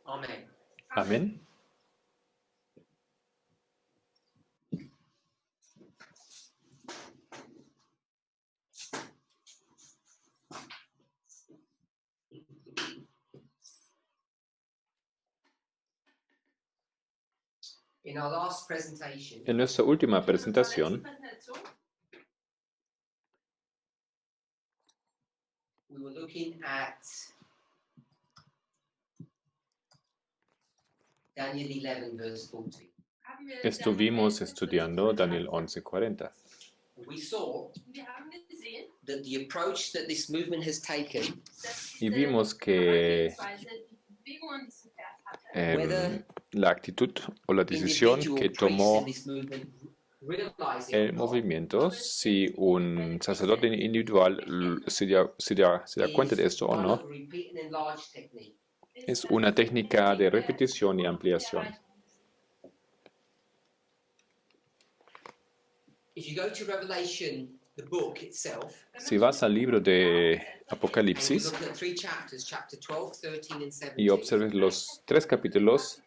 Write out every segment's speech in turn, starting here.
Amen. Amén. In our last presentation, En nuestra última presentación we were looking at Daniel 11, verse 40. estuvimos estudiando Daniel 11:40 We saw that the approach that this movement has taken, y vimos que la actitud o la decisión que individual priests tomó in this movement realizing el movimiento, si un sacerdote individual se da cuenta de esto o one no, of the repeat and enlarge technique. es una técnica de repetición y ampliación. If you go to Revelation, the book itself, Si vas al libro de and you Apocalipsis look at 3 chapters, chapter 12, 13, and y 17, observes los 3 capítulos,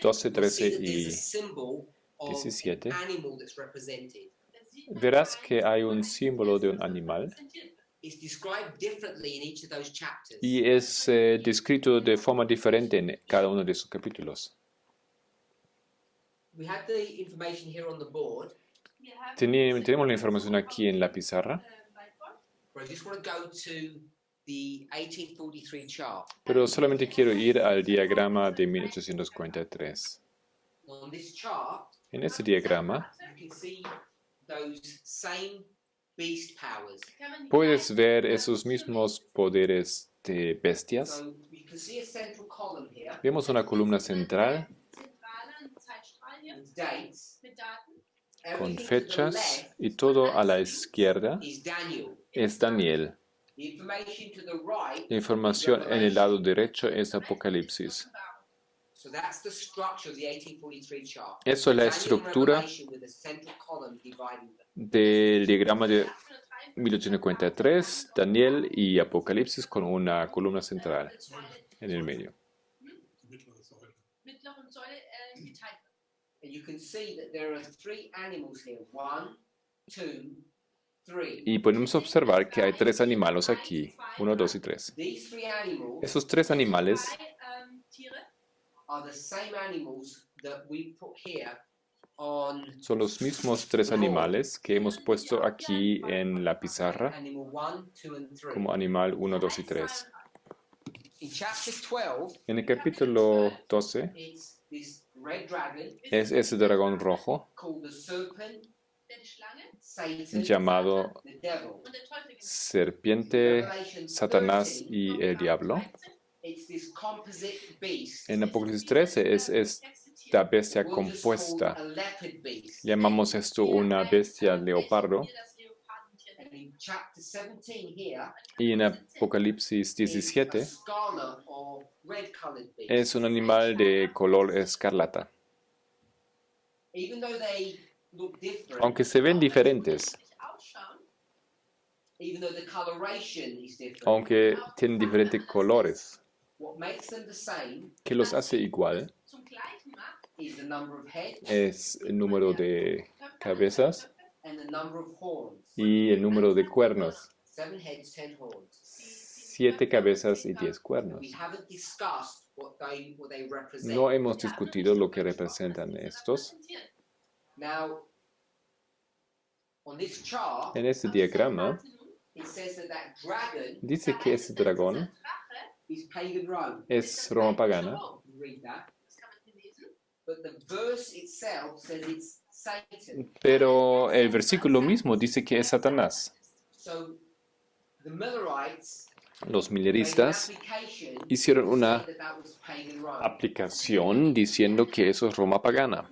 12, you'll 13 see that there's a y symbol of 17, an animal that's represented. verás que hay un símbolo de un animal It's described differently in each of those chapters. y es descrito de forma diferente en cada uno de esos capítulos. We have the information here on the board, Tenemos la información aquí en la pizarra, but I just want to go to the 1843 chart. pero solamente quiero ir al diagrama de 1843. On this chart, En este diagrama you can see those same beast powers. puedes ver esos mismos poderes de bestias. So you can see a central column here Vemos una columna central with dates. con Everything to the fechas left y todo a la izquierda is Daniel. es Daniel. The information to the right La is información en el Revelation. lado derecho es Apocalipsis. So that's the structure of the 1843 chart. Eso es la Daniel and estructura Revelation with a central column dividing them. del diagrama de 1843, Daniel y Apocalipsis con una columna central en el medio. And you can see that there are 3 animals here. 1, 2, 3. Y podemos observar que hay 3 animales aquí, 1, 2 y 3. These 3 animals Esos 3 animales are the same animals that we put here on son los mismos 3 animales que hemos puesto aquí en la pizarra animal 1, 2, and 3. como animal 1, 2 y 3. In chapter 12, En el capítulo 12 it's this red dragon es ese dragón rojo called the serpent, Satan, llamado the devil. serpiente, Revelation Satanás 13, y el diablo. it's this composite beast. En Apocalipsis 13 es esta bestia We'll just call compuesta. a leopard beast. Llamamos esto una bestia leopardo. And in chapter 17 here, Y en Apocalipsis it's a 17 scarlet or red-colored beast. es un animal de color escarlata. Even though they look different, Aunque se ven diferentes, even though the coloration is different, aunque tienen diferentes colores, what makes them the same que los hace igual is the number of heads es el número de cabezas and the number of horns. y el número de cuernos. 7 heads, 10 horns. 7 cabezas y 10 cuernos. We haven't discussed what they represent. No hemos discutido lo que representan estos. Now, on this chart, En este diagrama it says that dragon dice que ese dragón is pagan Rome. es Roma pagana, You read that. But the verse itself says it's Satan. pero el versículo mismo dice que es Satanás. So the Millerites Los made an mileristas application hicieron una saying that was pagan Rome. aplicación diciendo que eso es Roma pagana.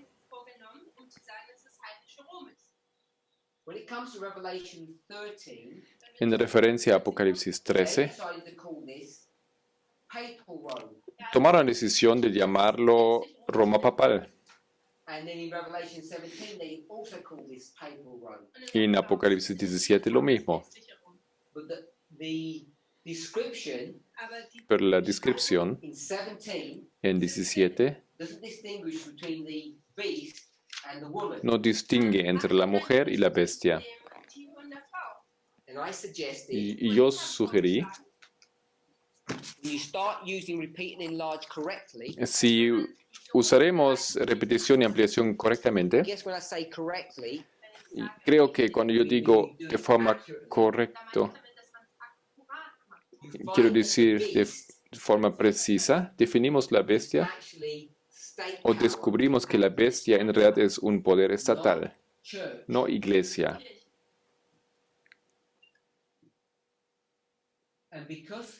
When it comes to Revelation 13, En referencia a Apocalipsis they 13, decided to call this papal Rome. tomaron la decisión de llamarlo Roma papal. And then in Revelation 17, they also call this papal Rome. Y en Apocalipsis 17 lo mismo. But the description pero la descripción in 17 en 17 doesn't distinguish between the beast and the woman. no distingue entre la mujer y la bestia. And I suggested Y yo sugerí, when you start using repeat and enlarge correctly, si usaremos repetición y ampliación correctamente, I guess when I say correctly, y creo que cuando yo digo de forma correcta, you quiero find decir that the de beast forma precisa, definimos la bestia actually state o power, descubrimos que la bestia en realidad es un poder estatal, church. no iglesia. And because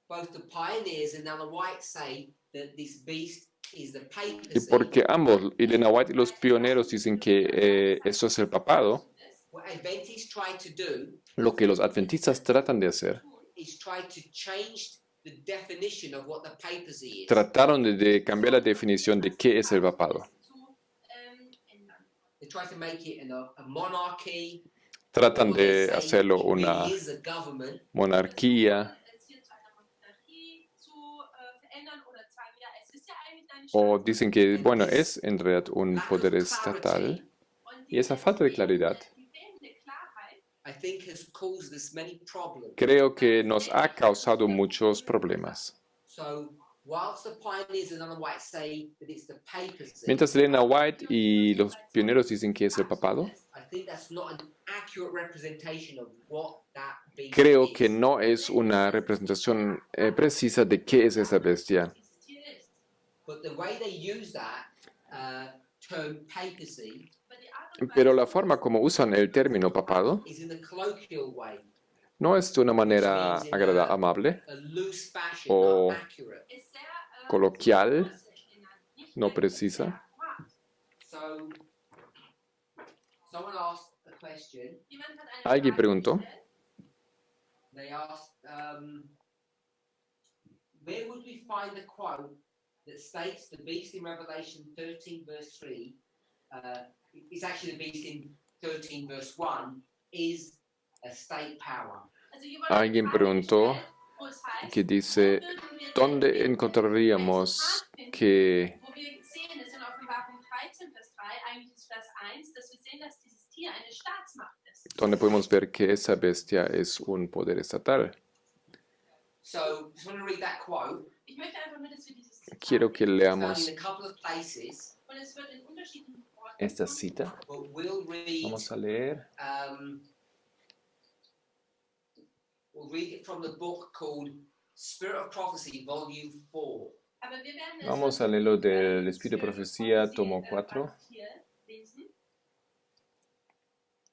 both the pioneers and Ellen White say that this beast is the Y papacy, porque ambos, Elena White y los pioneros, dicen que eso es el papado, what Adventists try to do lo que los adventistas tratan de hacer, is try to change the definition of what the papacy is. trataron de cambiar la definición de qué es el papado. They try to make it a monarchy. Tratan or they de say hacerlo it una really is a government. monarquía o dicen que, bueno, es en realidad un poder estatal y esa falta de claridad I think has caused us many problems. creo que nos ha causado muchos problemas. So, whilst the pioneers and Ellen White say that it's the papacy, Mientras Elena White y los pioneros dicen que es el papado, I think that's not an accurate representation of what that beast creo is. que no es una representación precisa de qué es esa bestia. But the way they use that term papacy Pero la forma como usan el término papado is in a colloquial way, no es de una manera amable, a loose fashion, O not accurate. coloquial, no precisa. So, someone asked a question. Alguien preguntó, They asked, where would we find the quote that states the beast in Revelation 13, verse 3, it's actually the beast in 13, verse 1, is a state power? alguien preguntó que dice, ¿dónde encontraríamos que donde podemos ver que esa bestia es un poder estatal? So, just want to read that quote. Quiero que It's found leamos in a couple of places, esta cita. but we'll read, Vamos a leer. We'll read it from the book called Spirit of Prophecy, Volume 4. Vamos a leerlo del Espíritu de Profecía, tomo 4.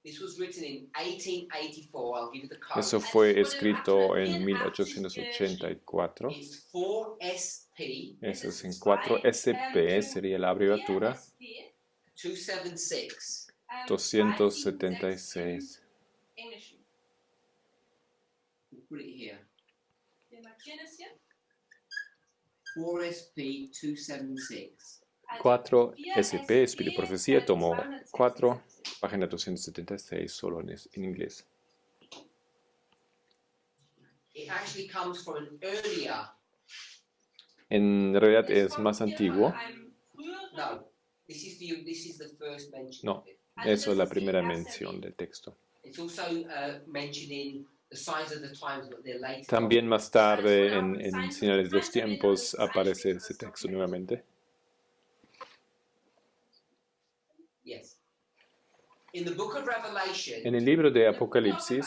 This was written in 1884. I'll give you the code. Eso fue escrito en 1884. It's 4SP Eso es en 4SP, sería la abreviatura 276. 276. We'll put it here. 4SP 276. 4SP, Espíritu de Profecía, tomo 4, página 276, solo en inglés. It actually comes from an earlier. En realidad es más antiguo. No, this is the first mention. No, of it. eso es la primera mención del texto. It's also mentioned in the Signs of the Times, but they're later. También más tarde, en Señales de los Tiempos, aparece ese texto nuevamente. Yes. In the book of Revelation, En el libro de Apocalipsis,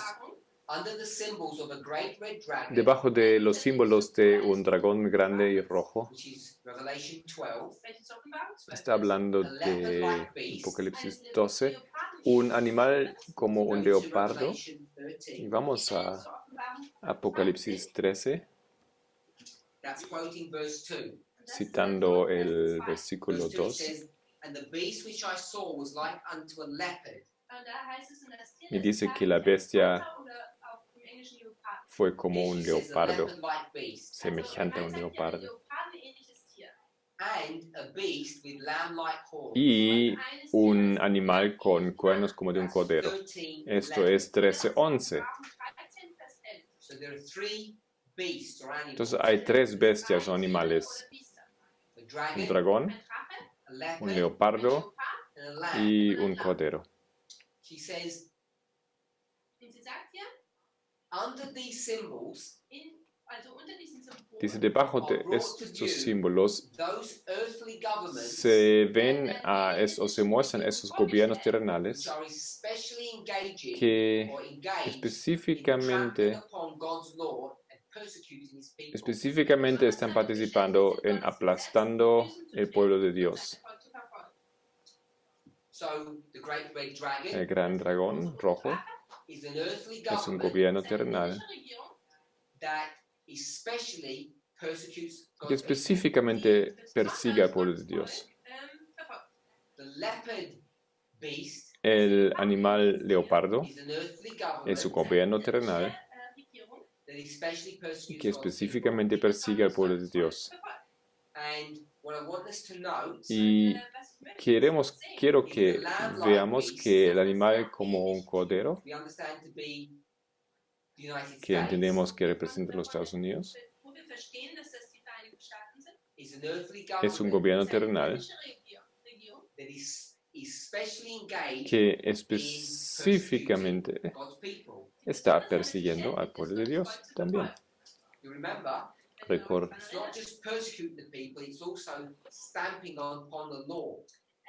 under the symbols of a great red dragon, debajo de los símbolos de un dragón grande y rojo, which is Revelation 12, está hablando de Apocalipsis 12, un animal como un leopardo. Revelation Y 13, vamos a Apocalipsis 13, that's quoting verse 2. citando el versículo Verse 2 2. says, and the beast which I saw was like unto a leopard, Y dice que la bestia fue como un It says a leopardo, leopard-like beast, semejante a un leopardo. and a beast with lamb-like horns. Y un animal con cuernos como de un cordero. 13, Esto es 13:11. So So there are three beasts or animals. Entonces hay tres bestias o animales: A un dragon, dragón, a leopard, un leopardo and a lamb. y un cordero. She says, Und sie sagt hier, under these symbols, also unter diesen Symbolen, Dice, debajo de estos símbolos those earthly governments se ven o se muestran esos gobiernos which terrenales are especially engaging que or engaged in específicamente trampling upon God's law and persecuting his people. específicamente están participando en aplastando el pueblo de Dios. So the great red dragon El gran dragón rojo is an earthly es un government gobierno eine terrenal irdische Regierung, that especially persecutes que God's people. específicamente persigue al pueblo de Dios. verfolgt. The leopard beast El animal leopardo is an earthly es un government gobierno terrenal Regierung, that especially persecutes que God's people. específicamente persigue al pueblo de Dios. verfolgt. And what I want us to note Y Was ich möchte, quiero que veamos que el animal como un cordero, we understand to be the United que States, entendemos que representa los Estados Unidos, wo wir verstehen, dass das die Vereinigten Staaten sind, is an earthly es un government gobierno ist eine terrenal irdische Regierung, that is especially engaged que específicamente God's people. está persiguiendo al pueblo de Dios también. You remember, Recuerda. it's not just persecuting the people, it's also stamping upon the law.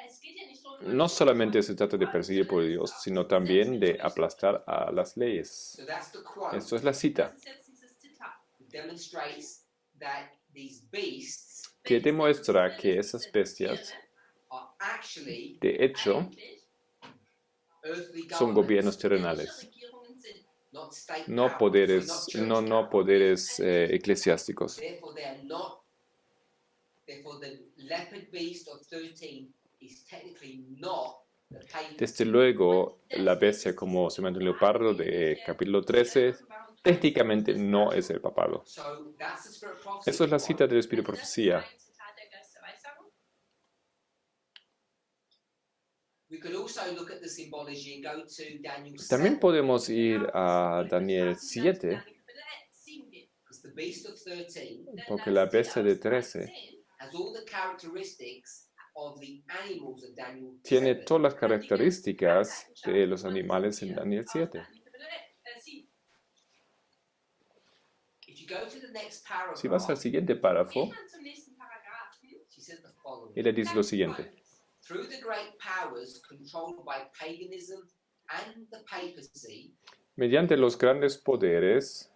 Es geht ja nicht darum, No solamente se trata de perseguir al pueblo de Dios, sino también de aplastar a las leyes. So that's the quote. Esto es la cita, das ist jetzt dieses Zitat. It demonstrates that these beasts que demuestra que esas bestias, are actually de hecho, eigentlich earthly son gobiernos governments, irdische terrenales, Regierungen sind. not state no powers, poderes, not church no powers. poderes eclesiásticos. Therefore, they are not. Therefore, the leopard beast of 13 is technically not the pagan. Desde luego, la bestia como semejante un leopardo de capítulo 13 técnicamente no es el papado. So that's the spirit prophecy. Eso es la cita del Espíritu de Profecía. Das ist ein Zitat der Geisterweissagung. We could also look at the symbology and go to Daniel 7. También podemos ir a Daniel 7, Because the beast of 13 porque la bestia de 13 has all the characteristics of the animals of Daniel tiene 7. todas las características de los animales en Daniel 7. If you go to the next paragraph, Si vas al siguiente párrafo, she says the following. ella dice lo siguiente. Through the great powers controlled by paganism and the papacy, Mediante los grandes poderes,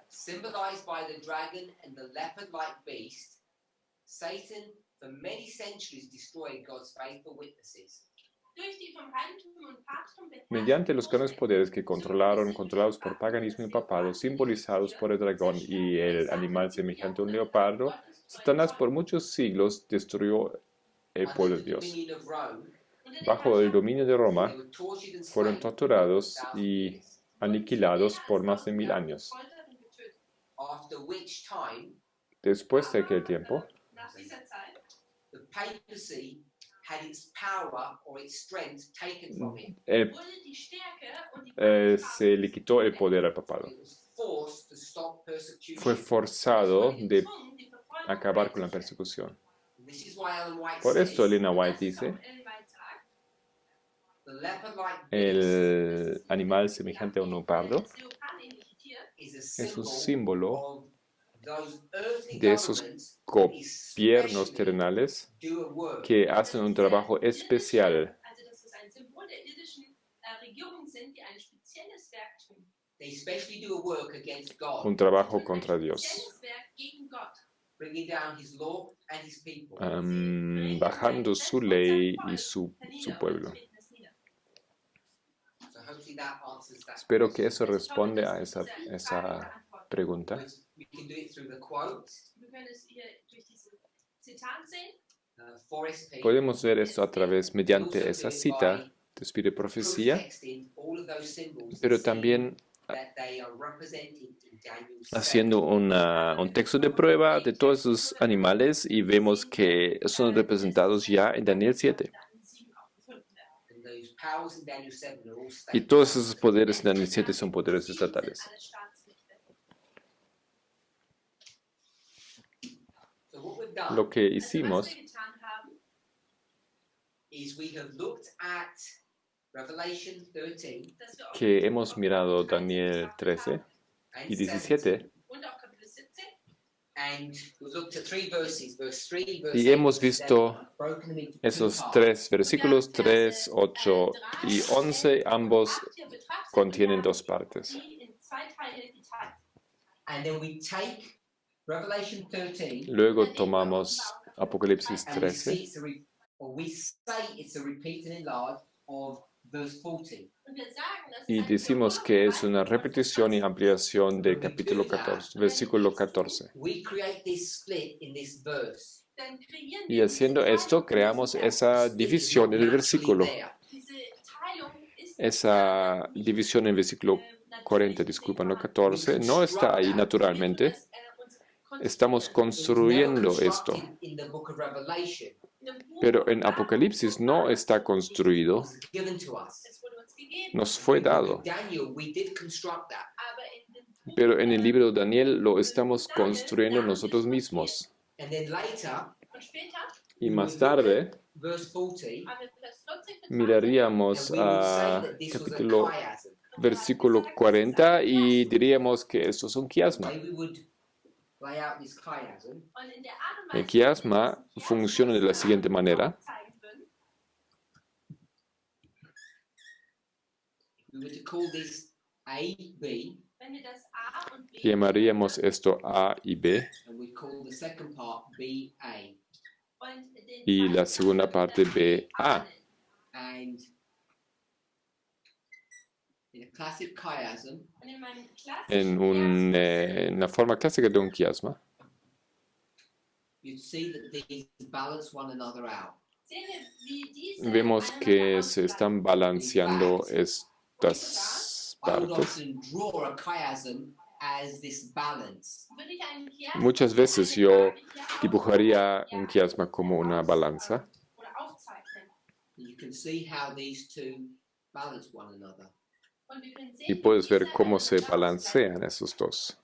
symbolized by the dragon and the leopard-like beast, Satan for many centuries destroyed God's faithful witnesses. mediante los grandes poderes que controlados por paganismo y papado, simbolizados por el dragón y el animal semejante a un leopardo, Satanás por muchos siglos destruyó el pueblo de Under the Dios. dominion of Rome, Bajo el dominio de Roma, they were tortured and fueron slain for torturados 1,000 y years, aniquilados por más de 1000 años. after which time Después de aquel tiempo, Nach dieser Zeit the papacy had its power or its strength taken from it. wurde die Stärke und die se le quitó el poder al papado. It was forced to stop persecution. Fue forzado de gezwungen, die Verfolgung acabar con la persecución. This is why Ellen White Por says esto Elena White dice, Ellen White sagt, the leopard-like beast el animal semejante a un leopardo das leopardähnliche Tier is a es un symbol símbolo of those earthly de esos governments gobiernos especially terrenales do a work. que hacen un trabajo especial, also dass es ein Symbol der irdischen Regierungen sind, die ein spezielles Werk tun. They especially do a work against God, un trabajo contra Dios, Spezielles Werk gegen Gott. bringing down His law and His people. bajando su ley y su pueblo. So hopefully that answers that. Espero que eso responde a esa pregunta. We can do it through the quote. Wir können es hier durch dieses Zitat sehen. Forrest P. Podemos ver esto a través, mediante esa cita de Espíritu de Profecía, Protesting all of those symbols pero and también that they are represented in Daniel 7. haciendo un texto de prueba de todos esos animales y vemos que son representados ya en Daniel 7. Dann 7 auch gefunden werden. And those powers in Daniel 7 are all Y state todos esos poderes en Daniel 7 son poderes estatales. Alle Staatsmächte. done lo que Also, was hicimos wir getan haben, is we have looked at Revelation 13 dass wir que auf hemos mirado Kapitel 13 Daniel betrachtet 13 haben and y 17, 17 und auch Kapitel 17. and we've looked at three verses, verse 3, verse y 8, hemos verse 11, visto broken them into two esos parts. tres versículos, 3, 8 y 11, ambos contienen dos partes. Die in zwei Teile geteilt. And then we take Revelation 13 Luego tomamos Apocalipsis and we 13 see it's we say it's a repeat and enlarge of verse 14. Und wir sagen, dass y es eine decimos que es una repetición y ampliación del When we capítulo do that, 14, versículo 14. We create this split in this verse. dann kreieren Y wir haciendo diese esto, Teilung creamos in diesem esa It is división not en el naturally versículo. there. Diese Teilung ist Esa nicht, división en el versículo 40, disculpa, no 14, no está ahí naturalmente. Estamos construyendo esto. In the book of Revelation, Pero en Apocalipsis no está it construido, was given to us. Es wurde uns gegeben, nos fue dado. With Daniel, we did construct that. aber in dem Buch, Pero en el libro de Daniel lo estamos construyendo nosotros mismos. And then later, und später Y más tarde verse 40, haben wir Vers 40 betrachtet miraríamos and we would say a that this was a capítulo chiasm. versículo 40 y diríamos que esto es un The quiasma. way we would lay out this chiasm und in der Art und El Weise, quiasma wie wir das funciona de la siguiente manera. zeigen würden, we were to call this A, B, wenn wir das A und B Llamaríamos esto A y B and we call the second part B, A. und den y la zweiten segunda Teil parte das B, A. nennen. And in a classic chiasm, Und in meinem klassischen En una forma clásica de un quiasma, you'd see that these balance one another out. sehen wir, wie diese vemos que einander se ausgleichen. están balanceando estas I would partes. often draw a chiasm as this balance. Würde ich einen Chiasmus Muchas als veces eine yo Waage dibujaría ja, un quiasma como una balanza oder aufzeichnen. You can see how these two balance one another. Und wir können sehen, y puedes wie ver diese cómo se einander ausgleichen. balancean esos dos.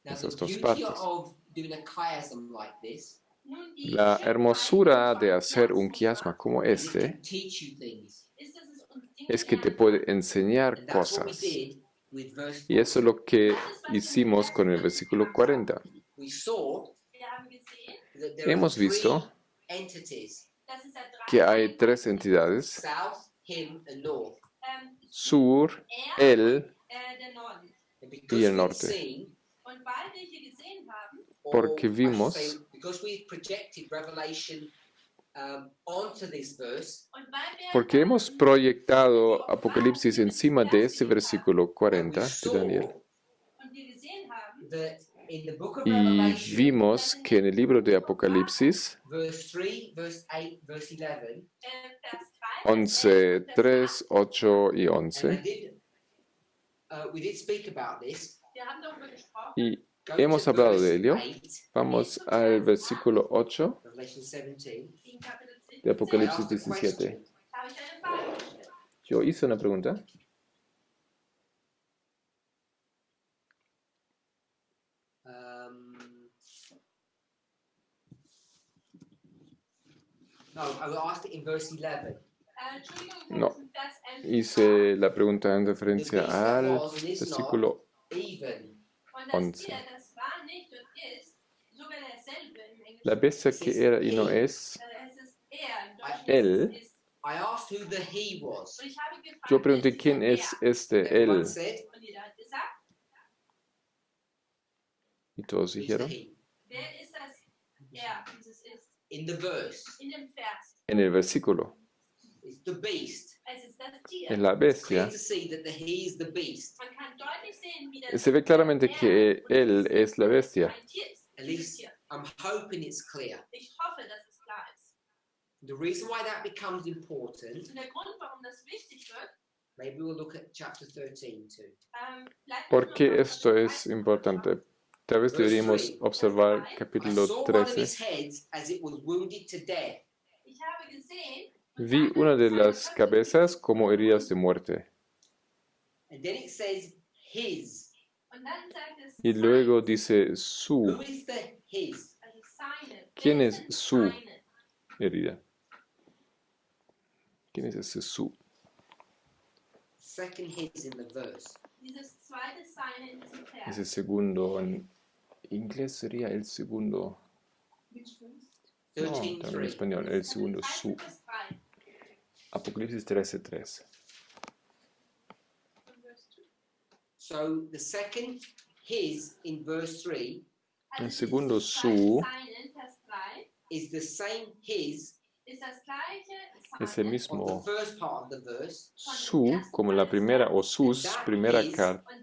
Now, Esas the dos beauty partes. of doing a chiasm like this Nun, die La Schönheit hermosura von de hacer un Chiasmus quiasma como is it este can teach you things. ist, dass es uns Dinge es que te lernen puede kann. enseñar And that's what we cosas. did with verse Y eso es 40. lo que hicimos con el versículo 40. We saw Wir haben gesehen, that there are Hemos three visto dass entities, es da drei que hay Einheiten tres entidades, south, him, and north. sur, er, él der Norden. And Y because el we'd norte. seen, Und weil wir hier gesehen haben, Porque or I should vimos- say, because we projected Revelation onto this verse, und weil wir porque hemos proyectado Apocalipsis encima de este versículo and we 40 de saw Daniel. und wir gesehen haben, that in the book of Y Revelation, vimos que en el libro de Apocalipsis verse 3, verse 8, verse 11, Vers 3, 11, 3, 8 y and 11. we did speak about this. wir haben darüber gesprochen, Y Go hemos to hablado de verse ello. 8, Vamos al versículo 8 Revelation 17. in Kapitel 10, de I Apocalipsis asked a 17. question. habe ich eine Frage gestellt. Yo hice una pregunta. No, I asked it in verse 11. Entschuldigung, ich No. habe es in Vers 11 Hice la pregunta en The referencia beast that al was and is not versículo even. Und das 11. Tier, das war nicht und ist sogar derselbe im Englischen. La bestia que era y no es. Es ist er, im Deutschen Él. ist es. I asked who the he was. Und ich habe gefragt, Yo pregunté wer ist quién dieser es er? este Everyone él. said, Und jeder hat gesagt, Y todos "Who's the dijeron. he?" wer ist das er, dieses ist? In the verse, In dem Vers. En el versículo. it's the beast. Es ist das Tier. Es la It's clear bestia. to see that the he is the beast. Man kann deutlich sehen, wie das Se ve claramente que und él dieses es la bestia. ein Tier ist. At Dieses least Tier. I'm hoping it's clear. Ich hoffe, dass es klar ist. The reason why that becomes important, Und der Grund, warum das wichtig wird, maybe we'll look at chapter 13 too. bleibt ¿Por qué noch esto es importante? Tal vez deberíamos observar I capítulo saw one of 13. his heads as it was wounded to death, Ich habe gesehen, und Vi dann una de seine las Köpfe cabezas como heridas de muerte. and then it says his. Und dann sagt es Y luego sein, dice su. Who is the his? also seine. ¿Quién es Wessen su seine? herida? ¿Quién es ese su? Second his in the verse. Dieses zweite seine in diesem Vers. Ese segundo, en inglés sería el segundo. No, 13:3. también en español, el segundo su. 13 Vers 3. Apocalipsis 13:3. Von Vers 2. So the second his in verse 3 Also El segundo dieses zweite su seine in Vers 3 is the same his ist das gleiche es seine el of mismo the first part of the verse. su, como la primera o sus, primera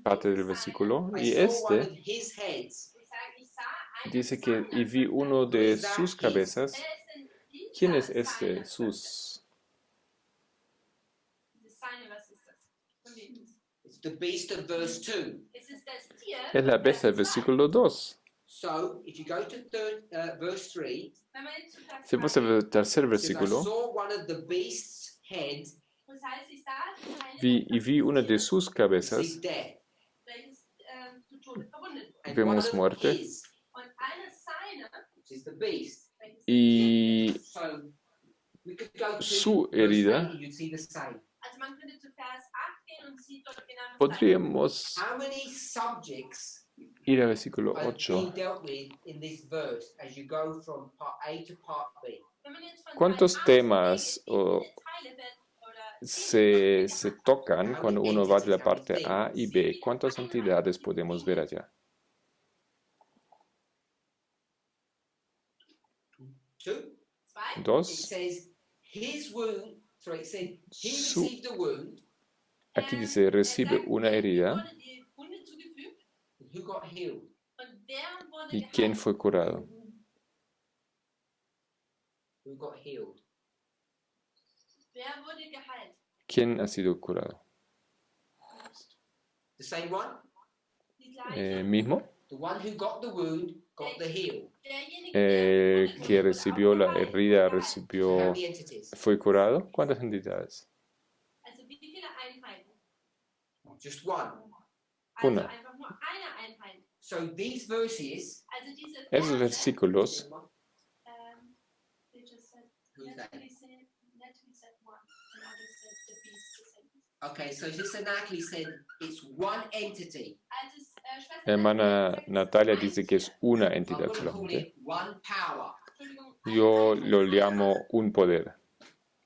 parte del und versículo. I Y saw one este of his heads. Ich sage, ich sah einen dice que, y seiner. vi uno Who de is that sus his? cabezas. Wer ist denn dieser ¿Quién es este seine? sus? Dieses seine, was ist das? Von wem ist es? It's the beast of verse 2. Es ist das Tier. Es la bestia del Vers 2. versículo 2. So if you go to verse 3, Wenn man jetzt zu Vers Si 3 vos el tercer it says, I versículo, saw one of the beast's heads, das heißt, ich sah eine vi una de sus this cabezas, is death, welches zu Tode verwundet wurde. and Vemos one of muerte. his, Und eine seiner, which is the beast. welches y So we could go to Su verse herida. 8 and you'd see the same. Also man könnte zu Vers 8 gehen und sieht dort genau das Gleiche. podríamos How many subjects ir al versículo are 8. being dealt with in this verse as you go from part A to part B? Wenn man jetzt von ¿Cuántos Teil A zu temas B geht, o wie viele Teile werden oder se tocan cuando uno va de la parte A y B? ¿Cuántas entidades podemos ver allá? Two. zwei? It Dos. says his wound. Sorry, it said he Su- received a wound. Aquí dice, recibe una herida. Wurde die Wunde zugefügt And who got healed? und wer wurde ¿Y quién geheilt? fue curado? Who got healed? Wer wurde geheilt? ¿Quién ha sido curado? The same one. Die gleiche. ¿Mismo? The one who got the wound got the heal. Derjenige, der El que recibió la herida So recibió, how many entities? fue curado. ¿Cuántas entidades? Also wie viele Einheiten? Just one. Also Una. einfach nur eine Einheit. So these verses. Also diese Esos Verse, versículos, they just said, Who's that? Natalie said one, and I just said the beast the same. Okay, so Sister Natalie said it's one entity. Also Schwester hermana Natalie sagt, Natalia es ist dice que es una So I'm entidad going to call solamente. it one power. Entschuldigung, Yo eine lo Einheit. llamo un poder.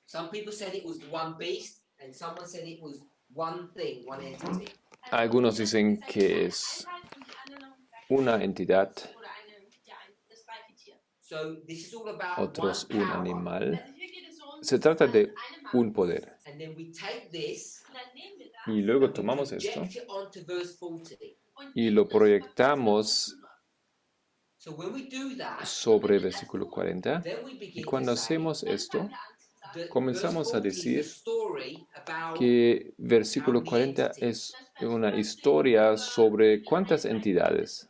Some people said it was one beast, and someone said it was one thing, one entity. Also Algunos die dicen einen sagen, que eine es Einheit und die anderen sagen, una entidad, oder das gleiche Tier. So this is all about otros one un power. animal. Also hier geht es so um Se trata de eine Macht. un poder. And then we take this Und dann nehmen wir das Y luego and we tomamos esto project it onto verse 40. und y geben lo das über proyectamos So when we do that, sobre el versículo 40. then we Y begin cuando to say hacemos esto, Dann fangen wir an zu sagen, that comenzamos a verse 40 is a decir story about que versículo 40 es una historia sobre cuántas entidades.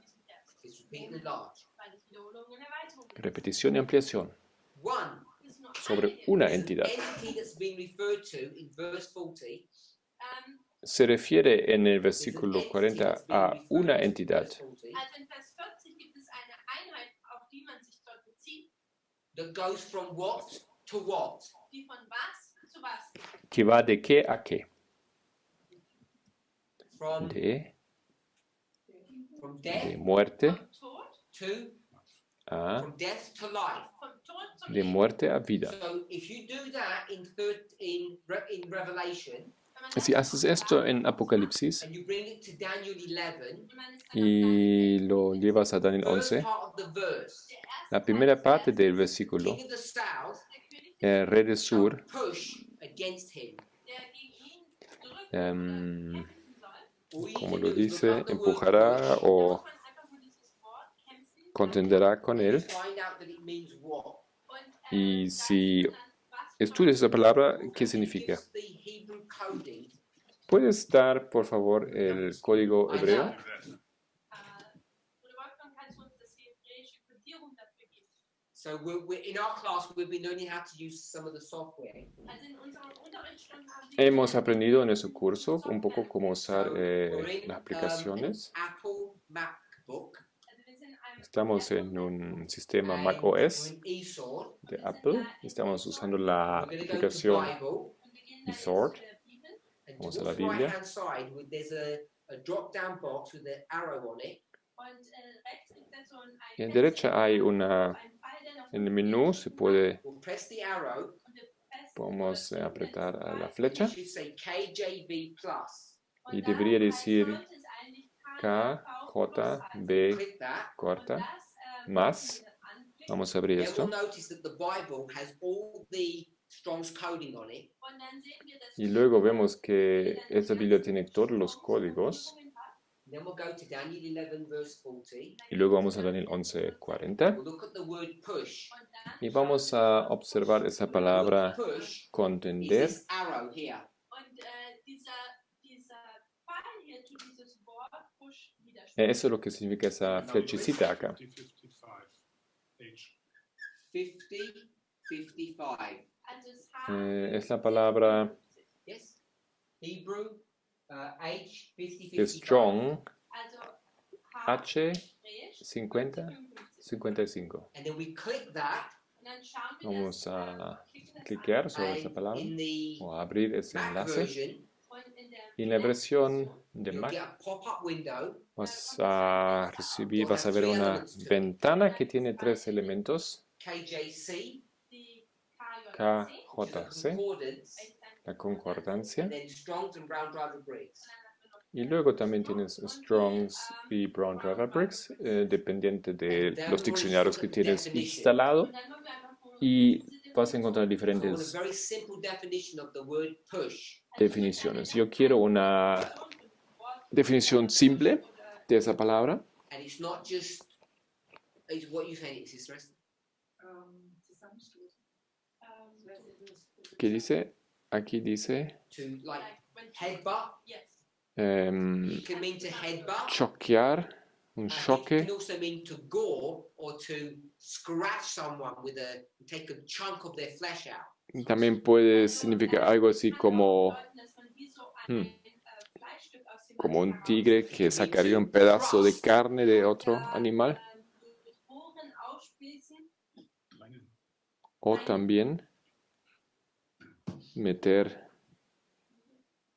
it's repeat and enlarge. weil es Wiederholung und Erweiterung gibt. Repetición y ampliación One Es ist nur sobre eine una is an entidad. entity that's being referred to in verse 40. Se refiere en el Is an versículo entity 40 that's being a referred una to in entidad verse 40 Also in Vers 40 gibt es eine Einheit, auf die man sich dort bezieht, that goes from what to what. die von was zu was geht. que va de qué a qué. From De death muerte Vom Tod, to a from death to life. vom Tod zum de Leben. muerte a vida. So if you do that in Revelation Wenn man das Si haces esto en Apocalipsis and you bring it to Daniel 11, wenn man es dann y lo llevas a Daniel first 11, part of the verse, der erste la Teil primera des parte Verses, del versículo, King of the South der König el rey del shall sur, push against him. der gegen ihn drücken ähm, oder kämpfen soll, All you como can lo do is dice, look up the word empujará push, da o muss man einfach nur dieses Wort kämpfen contenderá con and you él. find out that it means what. und Y da si steht dann, was estudias esa palabra, ¿qué Can you give significa? us the Hebrew coding? ¿Puedes dar, por favor, el código I hebreo? know. Bruder Wolfgang, kannst du uns das hebräische Kodierung dafür geben? So in our class, we've been learning how to use some of the software. Also in unserem Unterrichtsstunden haben wir Hemos gelernt, aprendido en ese curso un poco cómo So usar we're in las an aplicaciones. Apple MacBook, also wir sind in einem Estamos en un sistema and Mac we're OS in eSword. de Apple. Estamos usando la We're going to go to aplicación Bible, Und wir gehen da jetzt eSword. zur Bibel. and Vamos a towards la the Biblia. right-hand side, there's a drop-down box with an arrow on it. Und rechts gibt es so ein Y en derecha hay una, ein Pfeil, der nach en el unten menú geht. se puede, We'll press the arrow. Und wir pressen podemos apretar a la And flecha it should say KJV plus. Und y da debería heißt, decir sollte es eigentlich KJB Click that. corta. Und más. anklicken. Vamos a abrir Then esto. we'll notice that the Bible has all the Strong's coding on it. Und dann sehen wir, dass Y luego vemos que esta Biblia tiene todos los códigos. Then we'll go to Daniel 11, verse 40. Y luego vamos a Daniel 11:40. We'll look at the word push. Und dann Y vamos a observar esa palabra The word push is contender. this arrow here. Und dieser Pfeil hier zu dieses Wort Push widersteht. Eso es lo que significa esa flechicita acá. 50, 55. Also es H, Es la palabra Yes? Hebrew, H, 50, de 55. strong, also H, H50, 55. And then we click that Und dann schauen wir Vamos das, a klicken das cliquear an. sobre esa and palabra in the o abrir ese Mac enlace. version, Und in der Y en la versión de you'll Mac get a pop-up window. vas a ver una ventana que tiene tres elementos. KJC, die KJC, which is a KJC, concordance, la concordancia. and then Strong's and Brown Driver Briggs. Y luego también tienes Strong's y Brown Driver Briggs, dependiente de los diccionarios que tienes instalado. Und dann machen wir einfach nur Y diese vas a encontrar I want a diferentes very simple definition of the word push. definiciones. Yo quiero una definición simple de esa palabra. And it's not just, it's what you think, Sister Esther. ¿Qué dice? Aquí dice To like when to- headbutt, Yes. it can mean to headbutt. choquear, un And it choque. can also mean to gore or to scratch someone with take a chunk of their flesh out. También puede significar algo así como, como un tigre que sacaría un pedazo de carne de otro animal. O también meter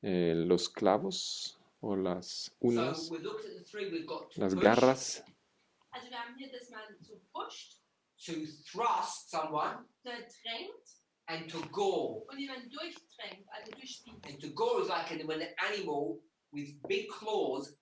los clavos o las So uñas, we looked at the three. We've got to las push, garras. Also wir haben hier, dass man so pusht, to thrust someone, drängt and to gore. und jemanden durchdrängt, also durchspießt. And to gore is like when an animal with big claws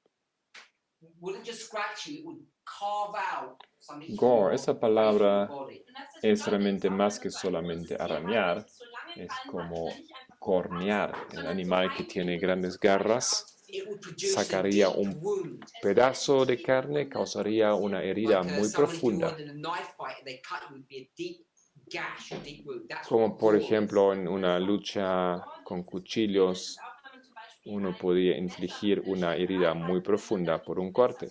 wouldn't just scratch you; it would carve out something. Gore, esa palabra Und das ist es das realmente Bedeutung, más que also solamente ein großes Tier arañar, hat, so lange es Krallen como hat, nicht einfach cornear. El animal que tiene grandes garras It would produce sacaría a deep un wound. pedazo de carne, causaría una herida Like muy somebody if you profunda. were in a knife fight and they cut you, it would be a deep gash, a deep wound. That's Como what por gore is. ejemplo en una lucha con cuchillos, uno podría infligir una herida muy profunda por un corte.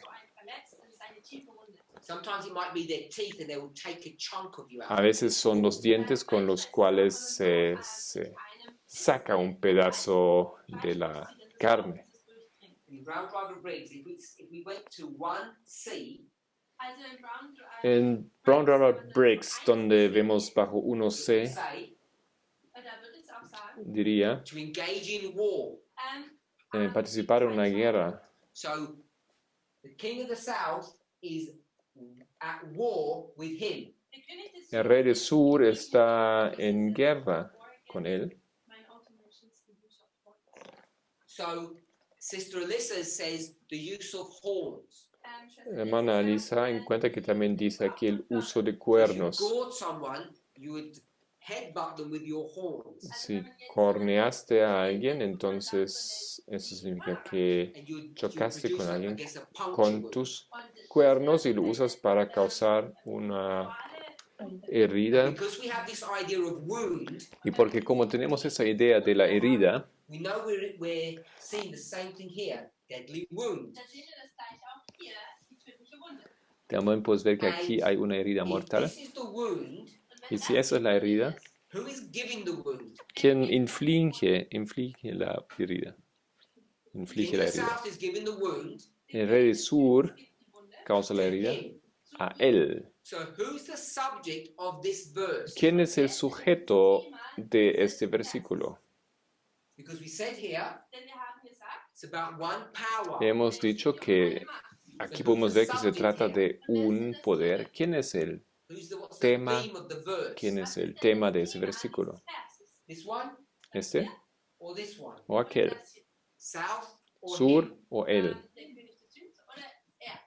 Sometimes it might be their teeth and they will take a chunk of you out. A veces son los dientes con los cuales se saca un pedazo de la carne. In Brown Driver Briggs, if we went to 1C, En Brown Driver Briggs, donde vemos bajo 1C, say diría to engage in war. participar en una guerra. So the king of the south is at war with him. El rey del sur está en guerra con él. So Sister Alyssa says the use of horns. Hermana Alisa encuentra que también dice aquí el uso de If you cuernos. gored someone, you would headbutt them with your horns. Si corneaste a alguien, entonces eso significa que And you'd chocaste produce, con alguien I guess, a puncture con wound. tus cuernos y lo usas para causar una herida. Because we have this idea of wound, Y porque como tenemos esa idea de la herida, we know we're seeing the same thing here, deadly wound. también puedes ver que aquí hay una herida If mortal. this is the wound, Y si esa es la herida, who is giving the wound? ¿quién inflige la herida? The Inflige king la of the herida. south is giving the wound. El rey del sur causa la herida. Him. a él. So who's the subject of this verse? ¿Quién es el sujeto de este versículo? Because we said here Denn wir haben gesagt, it's about one power. Hemos dicho que aquí podemos ver que se trata de un poder. ¿Quién es el What's tema? the theme of the verse? ¿Quién es el tema de ese versículo? This one ¿Este or this one? o aquel? South or ¿Sur him? o él? Der König des Südens oder er?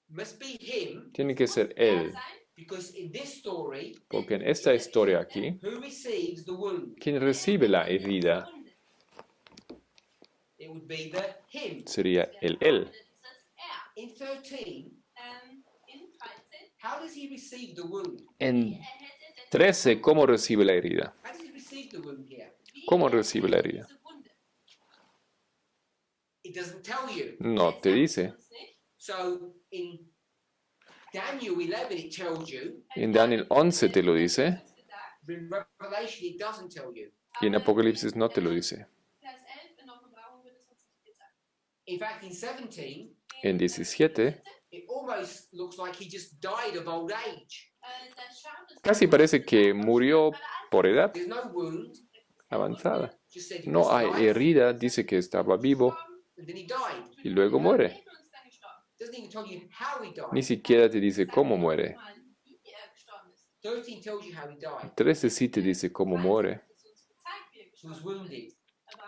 Must be him Tiene que ser él, sein, because in this story, porque en esta historia aquí, who receives the wound? quien recibe la herida It would be the him. sería el él. Das ist er. In 13, In 13, how does he receive the wound? En erhält er denn 13, ¿cómo recibe la herida? How does he receive the wound here? wie ¿Cómo erhält recibe la er herida? diese Wunde? It doesn't tell you. No te dice. Uns nicht. So in Daniel 11, it tells you. En Daniel 11 te lo dice In Revelation, it doesn't tell you. y en Apocalipsis no te lo dice. Vers 11 in Offenbarung wird es uns nicht gesagt. In fact, in 17, En 17 it almost looks like he just died of old age. Da schaut es casi parece que murió por edad There's no wound. avanzada. Just said he No was hay alive, herida, dice que estaba vivo and then he died. y luego muere. Doesn't even tell you how he died. Ni siquiera te dice cómo muere. 13 tells you how he died. 13 sí te dice cómo muere. He was wounded.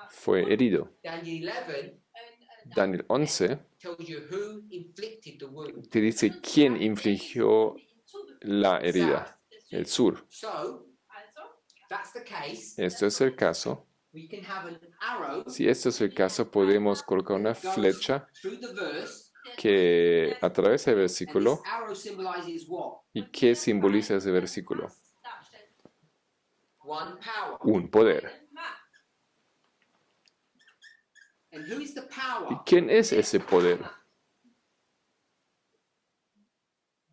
Fue herido. Daniel 11 Daniel 11 tells you who inflicted the wound. te dice quién infligió la herida. El sur. So, if that's the case, Esto es el caso. we can have an arrow Si esto es el caso, podemos colocar una flecha through the verse, que atraviesa el and versículo. this arrow symbolizes what? ¿Y qué simboliza ese versículo? One power. Un poder. And who is the ¿Y power? quién es ese poder?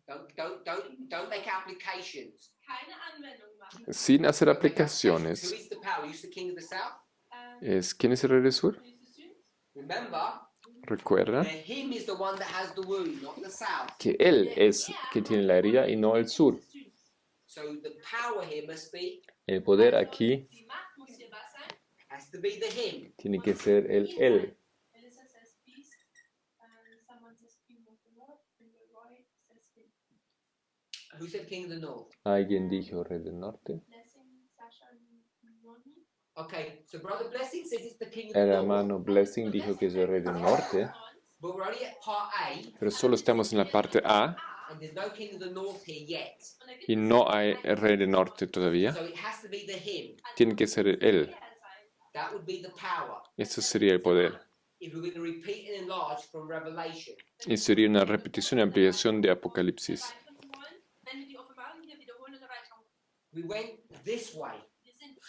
Don't make applications. Keine Anwendung machen. Sin hacer Who aplicaciones. is the power? Who's the king of the south? ¿Quién es el rey del sur? König des Südens. Remember, Recuerda him is the one that has the wound, not the south. que él es quien tiene la herida y no el sur. So the power here must be, El poder aquí Die Macht muss hier was sein? has to be the him. tiene que ser el él. Melissa says peace. Someone says king of the north. And Roy says him. Who said king of the north? Alguien dijo rey del norte. Blessing, Sasha, Noni. Okay, so Brother Blessing says it's the king of the El north. hermano Blessing dijo que es el rey del norte. But we're only at part A, Pero solo estamos en la parte A and there's no king of the north here yet. y no hay el rey del norte todavía. So it has to be the him. Tiene que ser él. That would be the power. Eso sería el poder. If we're going to repeat and enlarge from Revelation. Y sería una repetición y ampliación de Apocalipsis. Wenn wir die Offenbarung hier wiederholen und erweitern. We went this way. Wir sind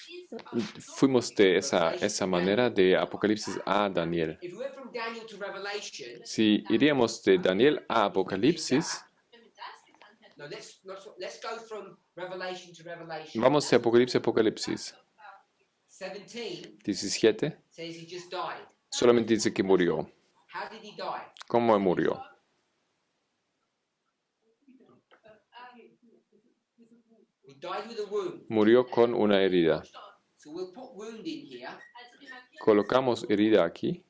dies Fuimos de esa manera de Apocalipsis a Daniel. If we went from Daniel to Revelation, Si iríamos de Daniel a Apocalipsis, wenn wir das getan hätten. no, let's go from Revelation to Revelation. vamos de Apocalipsis a Apocalipsis. 17 17 says he just died. solamente dice que murió. How did he die? ¿Cómo murió? He died with a wound. Murió con una herida. So we'll put wound in here. Also wir markieren Colocamos herida aquí.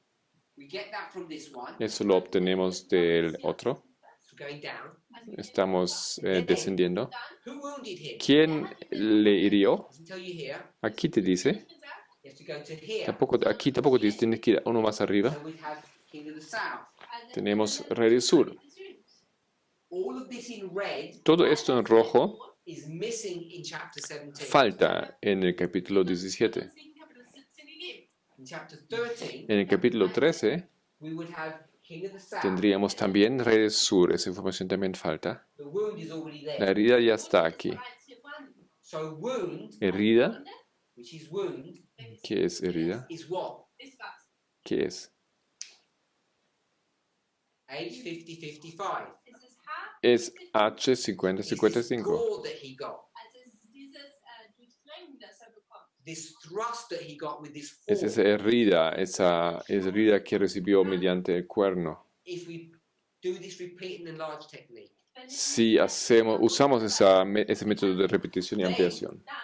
We get that from this one. Eso lo obtenemos del otro. So going down. Estamos descendiendo. Who wounded him? ¿Quién le hirió? Doesn't tell you here. Aquí te dice. gesagt, You have to go to here. Aquí tampoco te dice, tienes que ir uno más arriba. So we have king of the south. also Tenemos rey del sur. des Südens. All of this in red Todo esto en rojo is missing in chapter 17. falta en el capítulo 17. Uns liegt Kapitel 17 gegeben. In chapter 13, En el capítulo 13 we would have king of the south. tendríamos también rey del sur. Esa información también falta. The wound is already La there. herida ya está aquí. Bereits hier vorhanden. So wound, Herida, which is wound, ¿qué es herida? is what? Ist was? ¿Qué es? Age 50-55. Es ist H. Es H50-55. It's this gore that he got. Also es ist dieses Durchdringen, das bekommt. This thrust that he got with this Es fork. esa herida que recibió mediante el cuerno. If we do this repeat and enlarge technique. Wenn ich Si usamos ese método de repetición y ampliación. dann,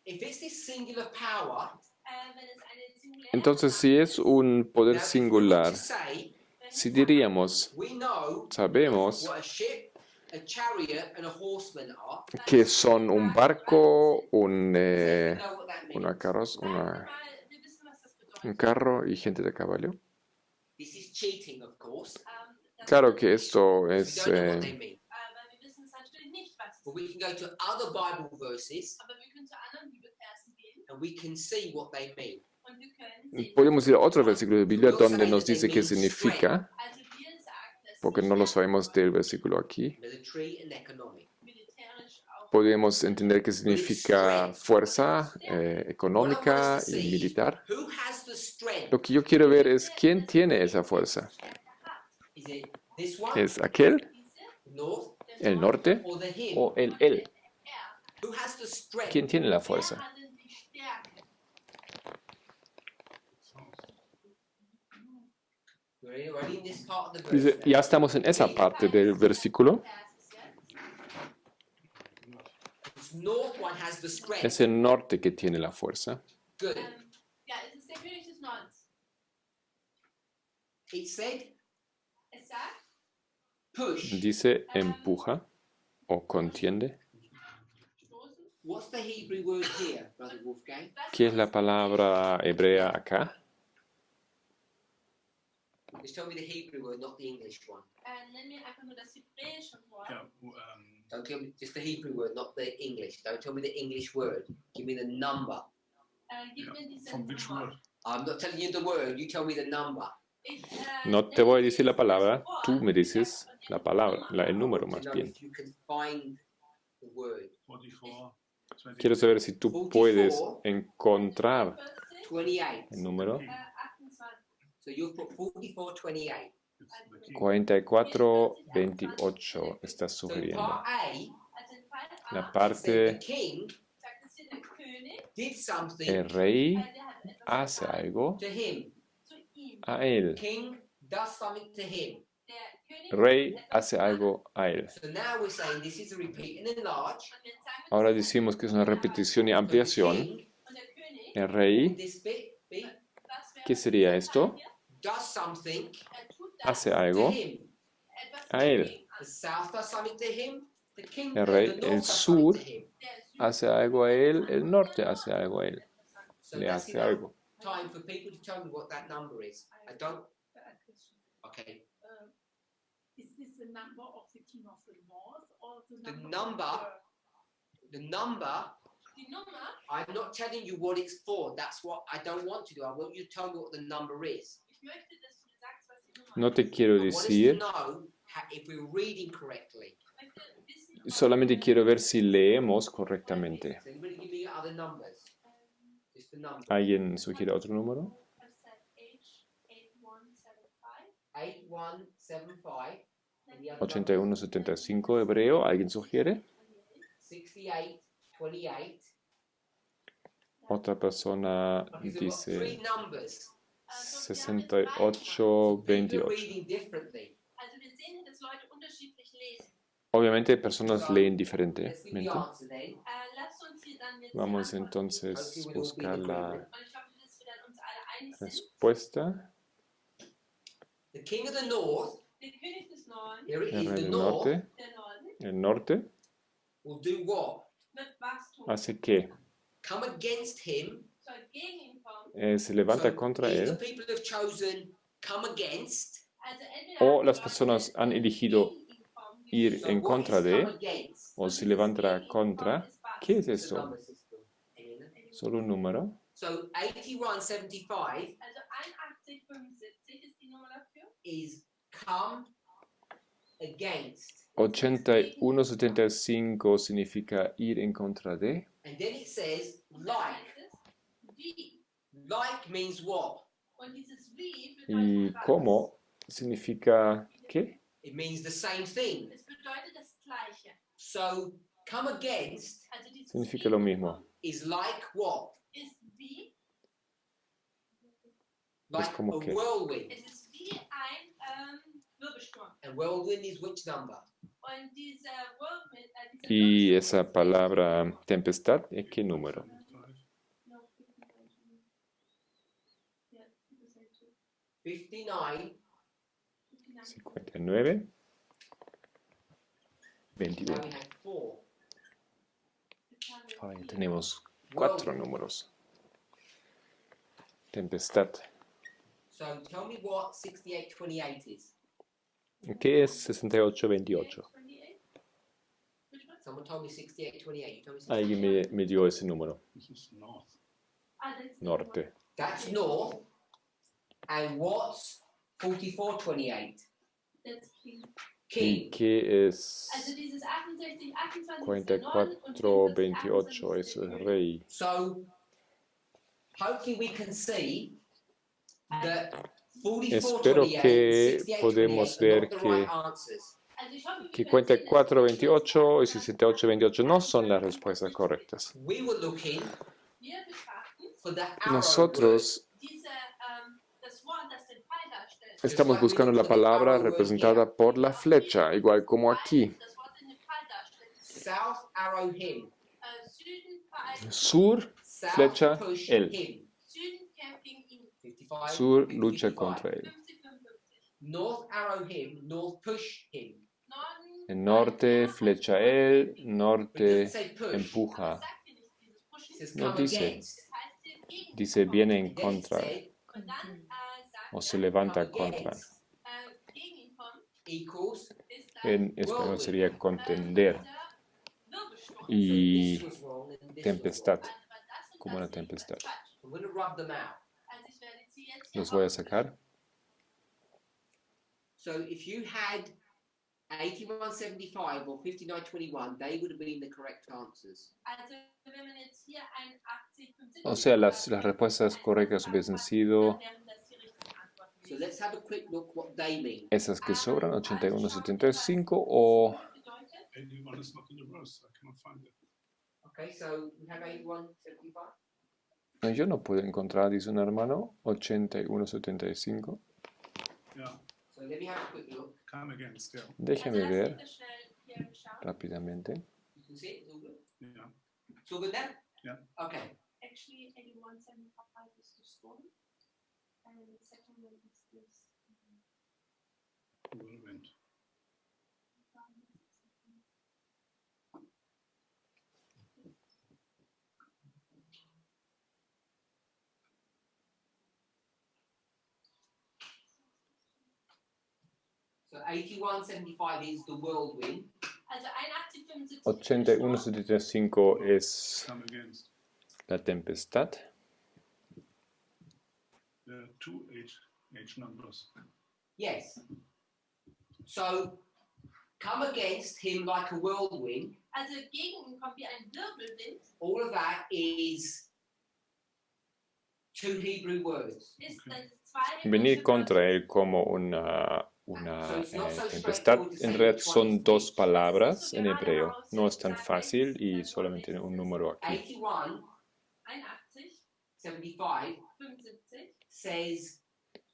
If it's this singular power, wenn es eine singuläre Entonces, si es un poder now if we were singular, to say, si diríamos, we know sabemos what a ship, a chariot, and a horseman are. que son un barco, We know what that means. una carroza, Sagen wir mal, wir wissen, was das bedeutet. un carro y gente de caballo. This is cheating, of course. Das Claro ist que esto We es, don't know what they mean. weil wir wissen es natürlich nicht, was es But we can go to other Bible verses aber wir können zu anderen Bibelversen gehen and we can see what they mean. und wir können sehen, podemos ir a otro versículo de Biblia donde nos dice qué significa, also wir sagen, dass porque no lo sabemos del versículo aquí. Military and economic. militärisch auch Podemos entender qué significa fuerza económica y militar. Who has the strength? Lo que yo quiero ver es quién tiene esa fuerza. Is it this one, ¿Es aquel, the north, el norte or the him? o el él? Who has the strength? ¿Quién tiene la fuerza? hat denn die Stärke? We're already in this part of the Dice, verse. ya estamos en esa parte del versículo. This north one has the strength. Es el norte que tiene la fuerza. Good. Ja, es ist der König des Nordens. It said Es sagt, push. Dice empuja o contiende. stoßen. What's the Hebrew word here, Brother Wolfgang? Was ¿Qué es la palabra hebrea acá? Just tell me the Hebrew word, not the English one. Nenn mir einfach nur das hebräische Wort. Ja, Don't tell me just the Hebrew word, not the English. Don't tell me the English word. Give me the number. Gib mir diese from which Nummer. word? I'm not telling you the word. You tell me the number. Ich, No te voy a decir la palabra, tú me dices la palabra, el número To más know bien. if you can find the word. 44, 20. Quiero saber si tú puedes encontrar 40, 28. el número 28. So you've put 44, 28. It's the king. 44, 28, estás So sugiriendo. part A Also in Fall A La said the parte, king sagt es hier, der König, did something el rey der hat etwas hace getan algo to him. zu ihm. a él. King does something to him. Der König Rey hat etwas hace getan. algo a él. So now we're saying this is a repeat and enlarge. Und jetzt sagen wir, Ahora das ist decimos que es una repetición y So the ampliación. king, und der König, El rey, this bit, B, was wäre ¿qué sería das esto? hier? does something Tut das Hace to algo him. etwas a zu él. ihm The an. south does something to him. The king, El rey, the north el does something sur to him. Der Süden hace algo a él, el norte hace algo a él. So Le that's hace enough algo. time for people to tell me what that number is. I don't. Okay. Is this the number of the king of the north or the The number? number- The number. Die Nummer, I'm not telling you what it's for. That's what I don't want to do. I want you to tell me what the number is. ich möchte, dass du mir sagst, was die Nummer No te ist. quiero I want us to decir, know if we're reading correctly. Ich möchte wissen, ob solamente quiero ver si leemos correctamente. Does anybody give me other numbers? Just the number. ¿Alguien sugiere otro número? I've said H8175. 8175. Any other numbers? 8175 hebreo, ¿alguien sugiere? 6828. Otra persona Okay, so we've got three dice numbers. Also, wir haben jetzt drei 68, Nummern. People are 28. reading differently. Also wir sehen, dass Leute unterschiedlich lesen. Obviamente personas leen Let's read the diferentemente. answer then. Lasst uns hier dann jetzt Vamos die Antwort entonces a buscar la lesen. Und ich hoffe, dass wir dann uns alle einig sind. respuesta. The king of the north, Der König des Nordens, here it El is, rey the del north, norte. der Norden, El norte will do what? wird was tun. hace que Come against him. Soll gegen ihn kommen. se levanta So contra either él people have chosen come against. Also entweder o haben las die personas Leute han elegido gegen ihn kommen, ir So en what contra is de come against? o Und se dieses levantará gegen ihn contra. kommen ist was? ¿Qué es It's a eso? number system. Solo un número. So 8175 Also 8175 ist die Nummer dafür. is come against. 8175 significa ir en contra de. And then it says Und dann like. heißt es wie. Like means what? Und dieses wie Y bedeutet was? como significa ¿qué? It means the same thing. Es bedeutet das Gleiche. So come against Also dieses Significa wie lo mismo. is like what? ist wie, Like como a que. whirlwind. es ist wie ein Wirbelsturm. And And whirlwind is which number? Und dieser Whirlwind, Y esa palabra tempestad, ¿en qué número? 59. 59, Now 21. we have 4. Ahora ya tenemos 4 números. Tempestad. So tell me what 6828 is. ¿Qué es 6828? Someone told me 6828. You told me 68. Alguien me dio ese número. This is north. Norte. That's north. And what's 4428? That's King. ¿Y King. qué es Also dieses 68, 28 44, 28? Eso es rey. So hopefully we can see that 44, Espero 28, que 68, podemos 28 are ver not the right que, answers. que 44, 28 y 68, 28 no son las respuestas correctas. We were looking Wir betrachten for the arrow Nosotros das Wort, das den Pfeil darstellt. estamos buscando la palabra representada por la flecha, igual como aquí. Das Wort den Pfeil darstellt. word. South arrow him. Süden Pfeil, Sur, South flecha, push él. him. Süden kämpft gegen ihn. 55. Sur 55. lucha contra él. 50-55. North arrow him. North push him. Norden, El norte, flecha él, But it norte, doesn't say push. empuja. sagt hier nicht dieses Pushen. It says No come dice. against. Das heißt hier gegen. Dice viene en Then it contra said Und dann sagt o se er, levanta come contra. against gegen ihn kommt, equals. ist dann En español sería contender. dieser Wirbelsturm. So Y this was wrong and this tempestad, was wrong. Also war das und como das una nicht, tempestad. das ist falsch. I'm going to rub them out. Also ich werde sie jetzt hier Los voy a auflisten. sacar. So if you had 8175 or 5921, they would have been the correct answers. Also wenn man jetzt hier 81, 75 O sea, las respuestas correctas hubiesen sido dann wären das die richtigen Antworten So gewesen. let's have a quick look what they mean. esas que sobran, 81, 75 o... Bedeutet, 81 is not in the verse. I cannot find it. Okay, so we have 8175. No, yo no puedo encontrar, dice un hermano, 81, 75. Yeah, So let me have a quick look. come again still. Déjeme also ver lass mich schnell hier schauen. rápidamente. You can see it, it's all good. Yeah. It's all good now? Yeah. Okay. Actually, 8175 is the storm. And the second one is this. Whirlwind. So 8175 is the whirlwind. Also 81, 75. 81, 75 es Come against. la tempestad. There are two H numbers. Yes. So come against him like a whirlwind. Also gegen ihn kommt wie ein Wirbelwind. All of that is 2 Hebrew words. Ist Okay. das zwei Venir hebräische contra Wörter. él como una tempestad, en realidad son dos palabras en hebreo. No es tan fácil y solamente un número aquí. 81 81, 75 75. says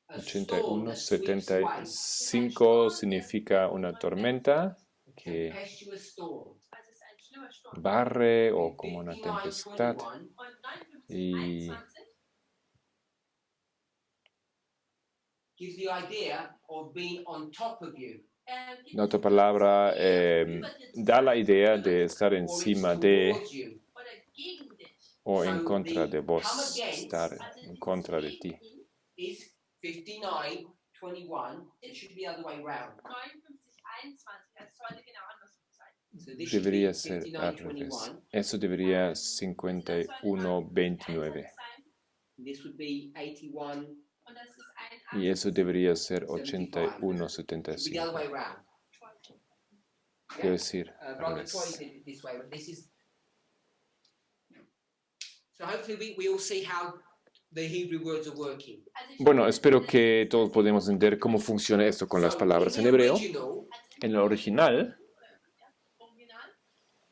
a storm 81, that sweeps away. 75 significa una tormenta que Tempestuous storm. Also es ist ein schlimmer Sturm. barre o como una 59, tempestad. 21 Und 59, Y 21 gives the idea of being on top of you. gibt en otra es palabra, über dir zu da la sein idea de estar Or encima it's de towards you. oder gegen dich. o So en contra the de vos, come against estar Also en dieses contra de gegen ti. ihn, Is 59, 21. It should be the other way round. 59, 21. Das sollte genau andersrum sein. So this should be Debería ser 59, al revés. 21. Eso debería Das sollte 51, 29. sein. This would be 81. Und das ist ein Y eso debería ser 75. 81, Should be the other 75. way round. Quiero decir, al Brother Troy revés. did it this way, but this is. So hopefully we all see how the Hebrew words are working. Also ich Bueno, hoffe, espero dass que das- todos podemos entender cómo funciona esto con las So palabras in en the hebreo. original, En el original Original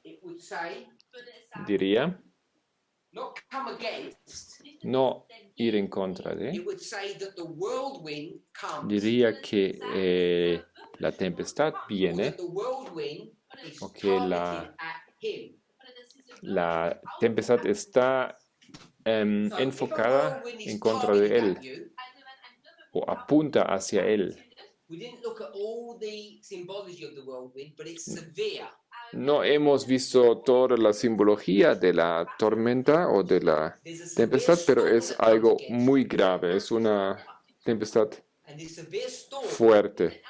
it would say würde es sagen, diría, not come against, nicht, no dass es denn ir en contra de, it would say that the whirlwind comes, diría que la tempestad or viene that the whirlwind is o que targeted at him. la tempestad está So if a enfocada whirlwind en is contra de targeted él at you, o apunta hacia él. we didn't look at all the symbology of the whirlwind, but it's severe. No hemos visto toda la simbología de la tormenta o de la There's a severe tempestad, pero storm es that comes algo against muy you, grave, es una tempestad and this severe storm fuerte.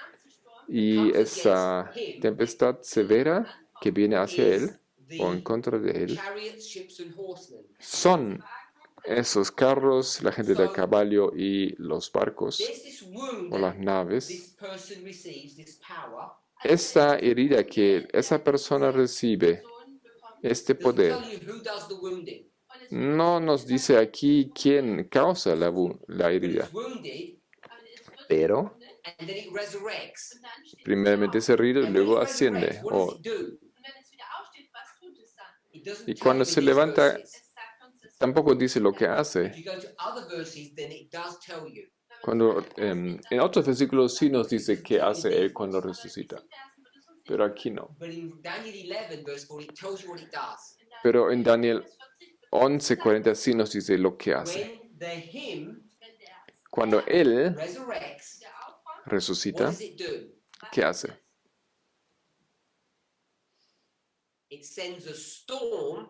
Y esa tempestad severa que viene hacia él is o en the contra de él chariots, ships, and horsemen. son esos carros, la gente de a caballo y los barcos There's this wound o las that naves. this person receives, this power. Esta herida que esa persona recibe, este Doesn't poder, tell you who does the wounding, no nos dice aquí quién causa la but herida, it's wounded, pero and then it resurrects. primeramente se ríe y And when luego it asciende. resurrects, what does it do? It doesn't Y tell cuando you in se these levanta, verses. tampoco dice lo que If hace. you go to other verses, then it does tell you. Cuando, en otros versículos sí nos dice qué hace él cuando resucita, pero aquí no. But in Daniel 11, verse 4, it tells you what it does. Pero en Daniel 11:40 sí nos dice lo que hace. When the him Cuando él resurrects, what resucita, does it do? ¿qué hace? It sends a storm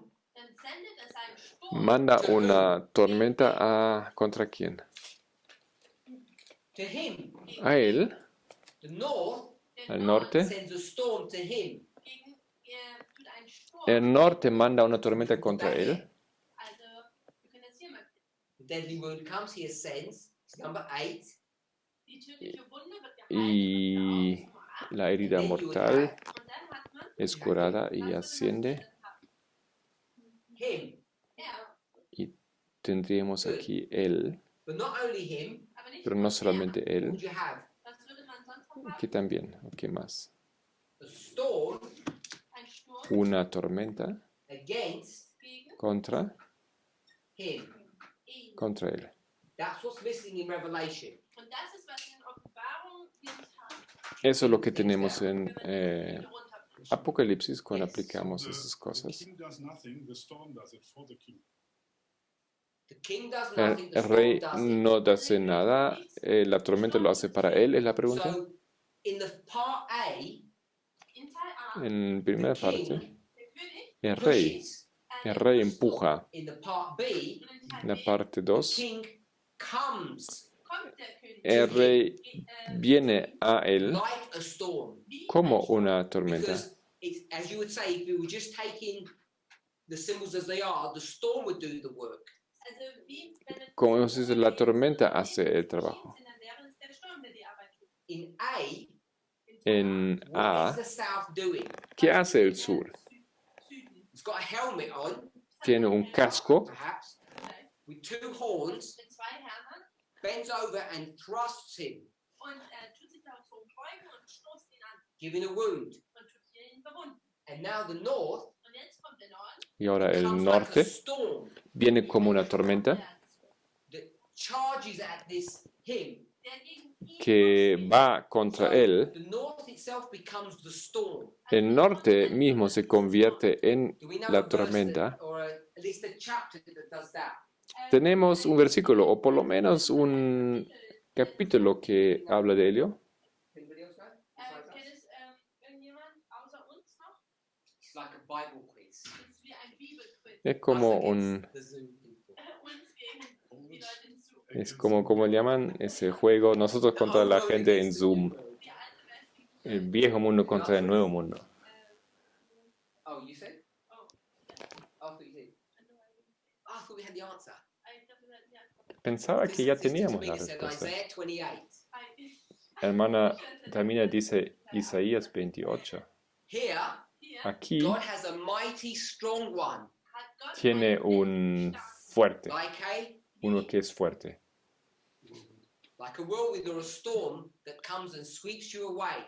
Manda una tormenta ¿contra quién? to him. A él, The north al norte. sends a storm to him. El norte manda una tormenta contra él. The deadly wound comes, he ascends. It's number 8. Y la herida mortal es curada y asciende. Him. Y tendríamos aquí él, But not only him, pero no solamente what él, would you have? que también, ¿qué más? A storm Una tormenta against contra him. él. That's what's missing in Revelation. Eso es lo que tenemos en Apocalipsis cuando aplicamos The esas cosas. king does nothing, the storm does it for the king. The king does El nothing, the rey storm does it. no hace nada, la tormenta lo hace para él, es la pregunta. So, in the part A, En primera the parte, king el rey empuja. in the part B, En la parte the 2, king comes el rey viene a él like a storm. como una tormenta. Because, it's, as you would say, if we were just taking the symbols as they are, the storm would do the work. Como hemos dicho, la tormenta hace el trabajo. In A, En what A, is the south doing? ¿qué hace el sur? It's got a helmet on, Tiene un casco perhaps, with 2 horns, bends over and thrusts him, giving a wound. And now the north y ahora el comes like a norte storm viene como una tormenta that charges at this him. que va contra él. The north itself becomes the storm. El norte mismo se convierte en Do we know la a verse tormenta. that, or at least a chapter that does that? Tenemos un versículo o por lo menos un capítulo que habla de ello. Anybody else know? It's like a Bible quiz. Es como Us un, against the Zoom people. es como le llaman ese juego, nosotros contra la gente en Zoom. El viejo mundo contra el nuevo mundo. Oh, you said? Oh, I thought you did. Oh, I thought we had the answer. Pensaba que ya teníamos la Sister Tamina said respuesta. Isaiah 28. Hermana Tamina dice Isaías 28. Here, Aquí God has a mighty strong one. tiene un fuerte, Like uno que es fuerte, a whirlwind or a storm that comes and sweeps you away.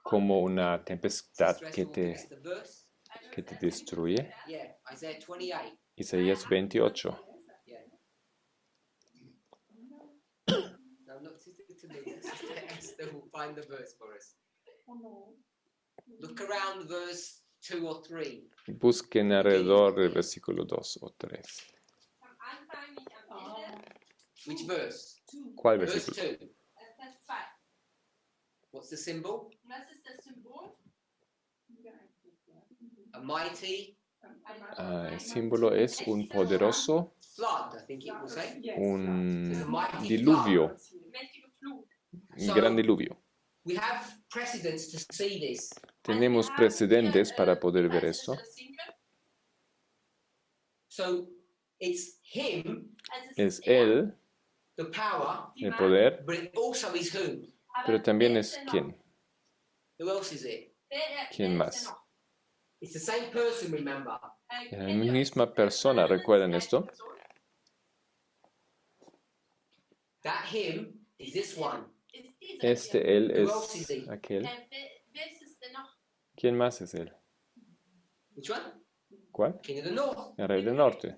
como una tempestad Sister que Esther will give te, us the verse. que te destruye. Yeah, Isaiah 28. Isaías 28. Yeah. No, not Sister Tamika. Sister Esther will find the verse for us. Oh, no. Look around verse 2 or 3. Busquen alrededor del versículo 2 o 3. Am Anfang, nicht am Ende. Which verse? ¿Cuál Verse versículo? 2. Vers 2. What's the symbol? Und was ist das Symbol? A mighty El símbolo es un poderoso, flood, I think it will say. un diluvio, Mächtige Flut. un gran diluvio. We have precedents to see this. Tenemos precedentes para poder ver esto. So it's him, Es Él, the power, el poder, but it also is who? pero también es quién. Who else is it? ¿Quién más? It's the same person, remember. La misma persona, ¿recuerdan esto? That him is this one. Este Él es aquel. Wer ist es denn noch? ¿Quién más es Él? Which one? ¿Cuál? King of the North. El Rey del Norte.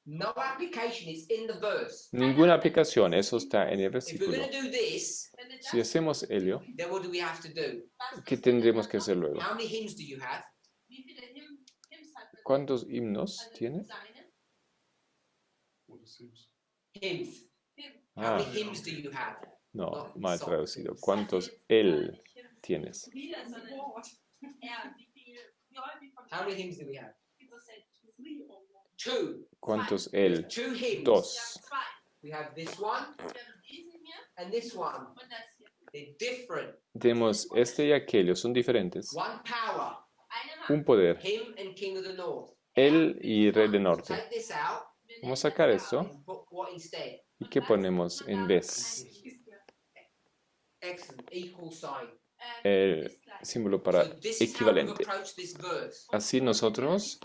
No application is in the verse. Ninguna aplicación, eso está en el If we're versículo. going to do this, Wenn wir das, Si hacemos ello, then what do we have to do? was ¿qué ist tendremos denn que noch? hacer luego? How many hymns do you have? Wie viele Hymns hat man? ¿Cuántos himnos Also tiene? seine? What is hymns? Hymns. How Ah, many hymns do you have? no, mal traducido. ¿Cuántos Él tienes? Lieder, sondern wie häufig kommt How many hymns do we have? People say 3 or more. 2. ¿Cuántos Él? Two hymns. Dos. zwei. We have this one Wir haben diesen hier and this one. und das hier. They're different. Tenemos este y aquello, son diferentes. One power. Eine Macht. Un poder, Him and King of the North. Él y Rey del Norte. Take this out Wir Vamos nehmen a sacar das esto. and put what instead? ¿Y qué ponemos en vez? Excellent. Equal sign. El ist gleich. símbolo para So this is how we've equivalente. approached this verse. Así nosotros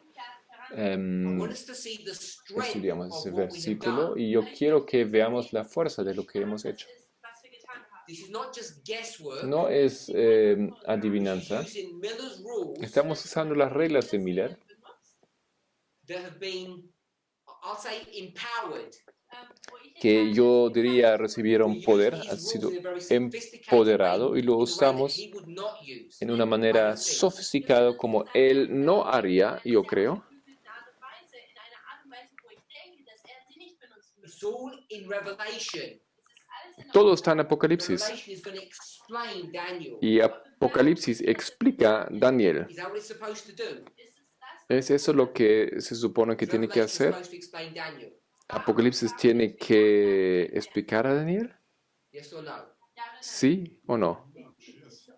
I want us to see the strength estudiamos of ese what we have versículo done. y yo quiero que veamos la fuerza de lo que hemos hecho. Was wir getan haben. This is not just guesswork. No es This adivinanza. is using Miller's rules Estamos usando las reglas de Miller that have been, I'll say, empowered. Wo ich que jetzt yo sage, diría recibieron We use poder, these ha rules sido in a very sophisticated empoderado way, y lo in a way that usamos he would not use. en una manera sofisticada como él no haría, yo creo. in einer Art und Weise, wo ich denke, dass sie nicht benutzen It's all in Revelation. Es ist alles in Todo está en Apocalipsis Revelation is going to explain Daniel. y Apocalipsis explica Daniel. Is that what it's supposed to do? ¿Es eso lo que se supone que tiene que Revelation is hacer? supposed to explain Daniel. ¿Apocalipsis tiene que explicar a Daniel? Yes or no? ¿Sí o no? Yes.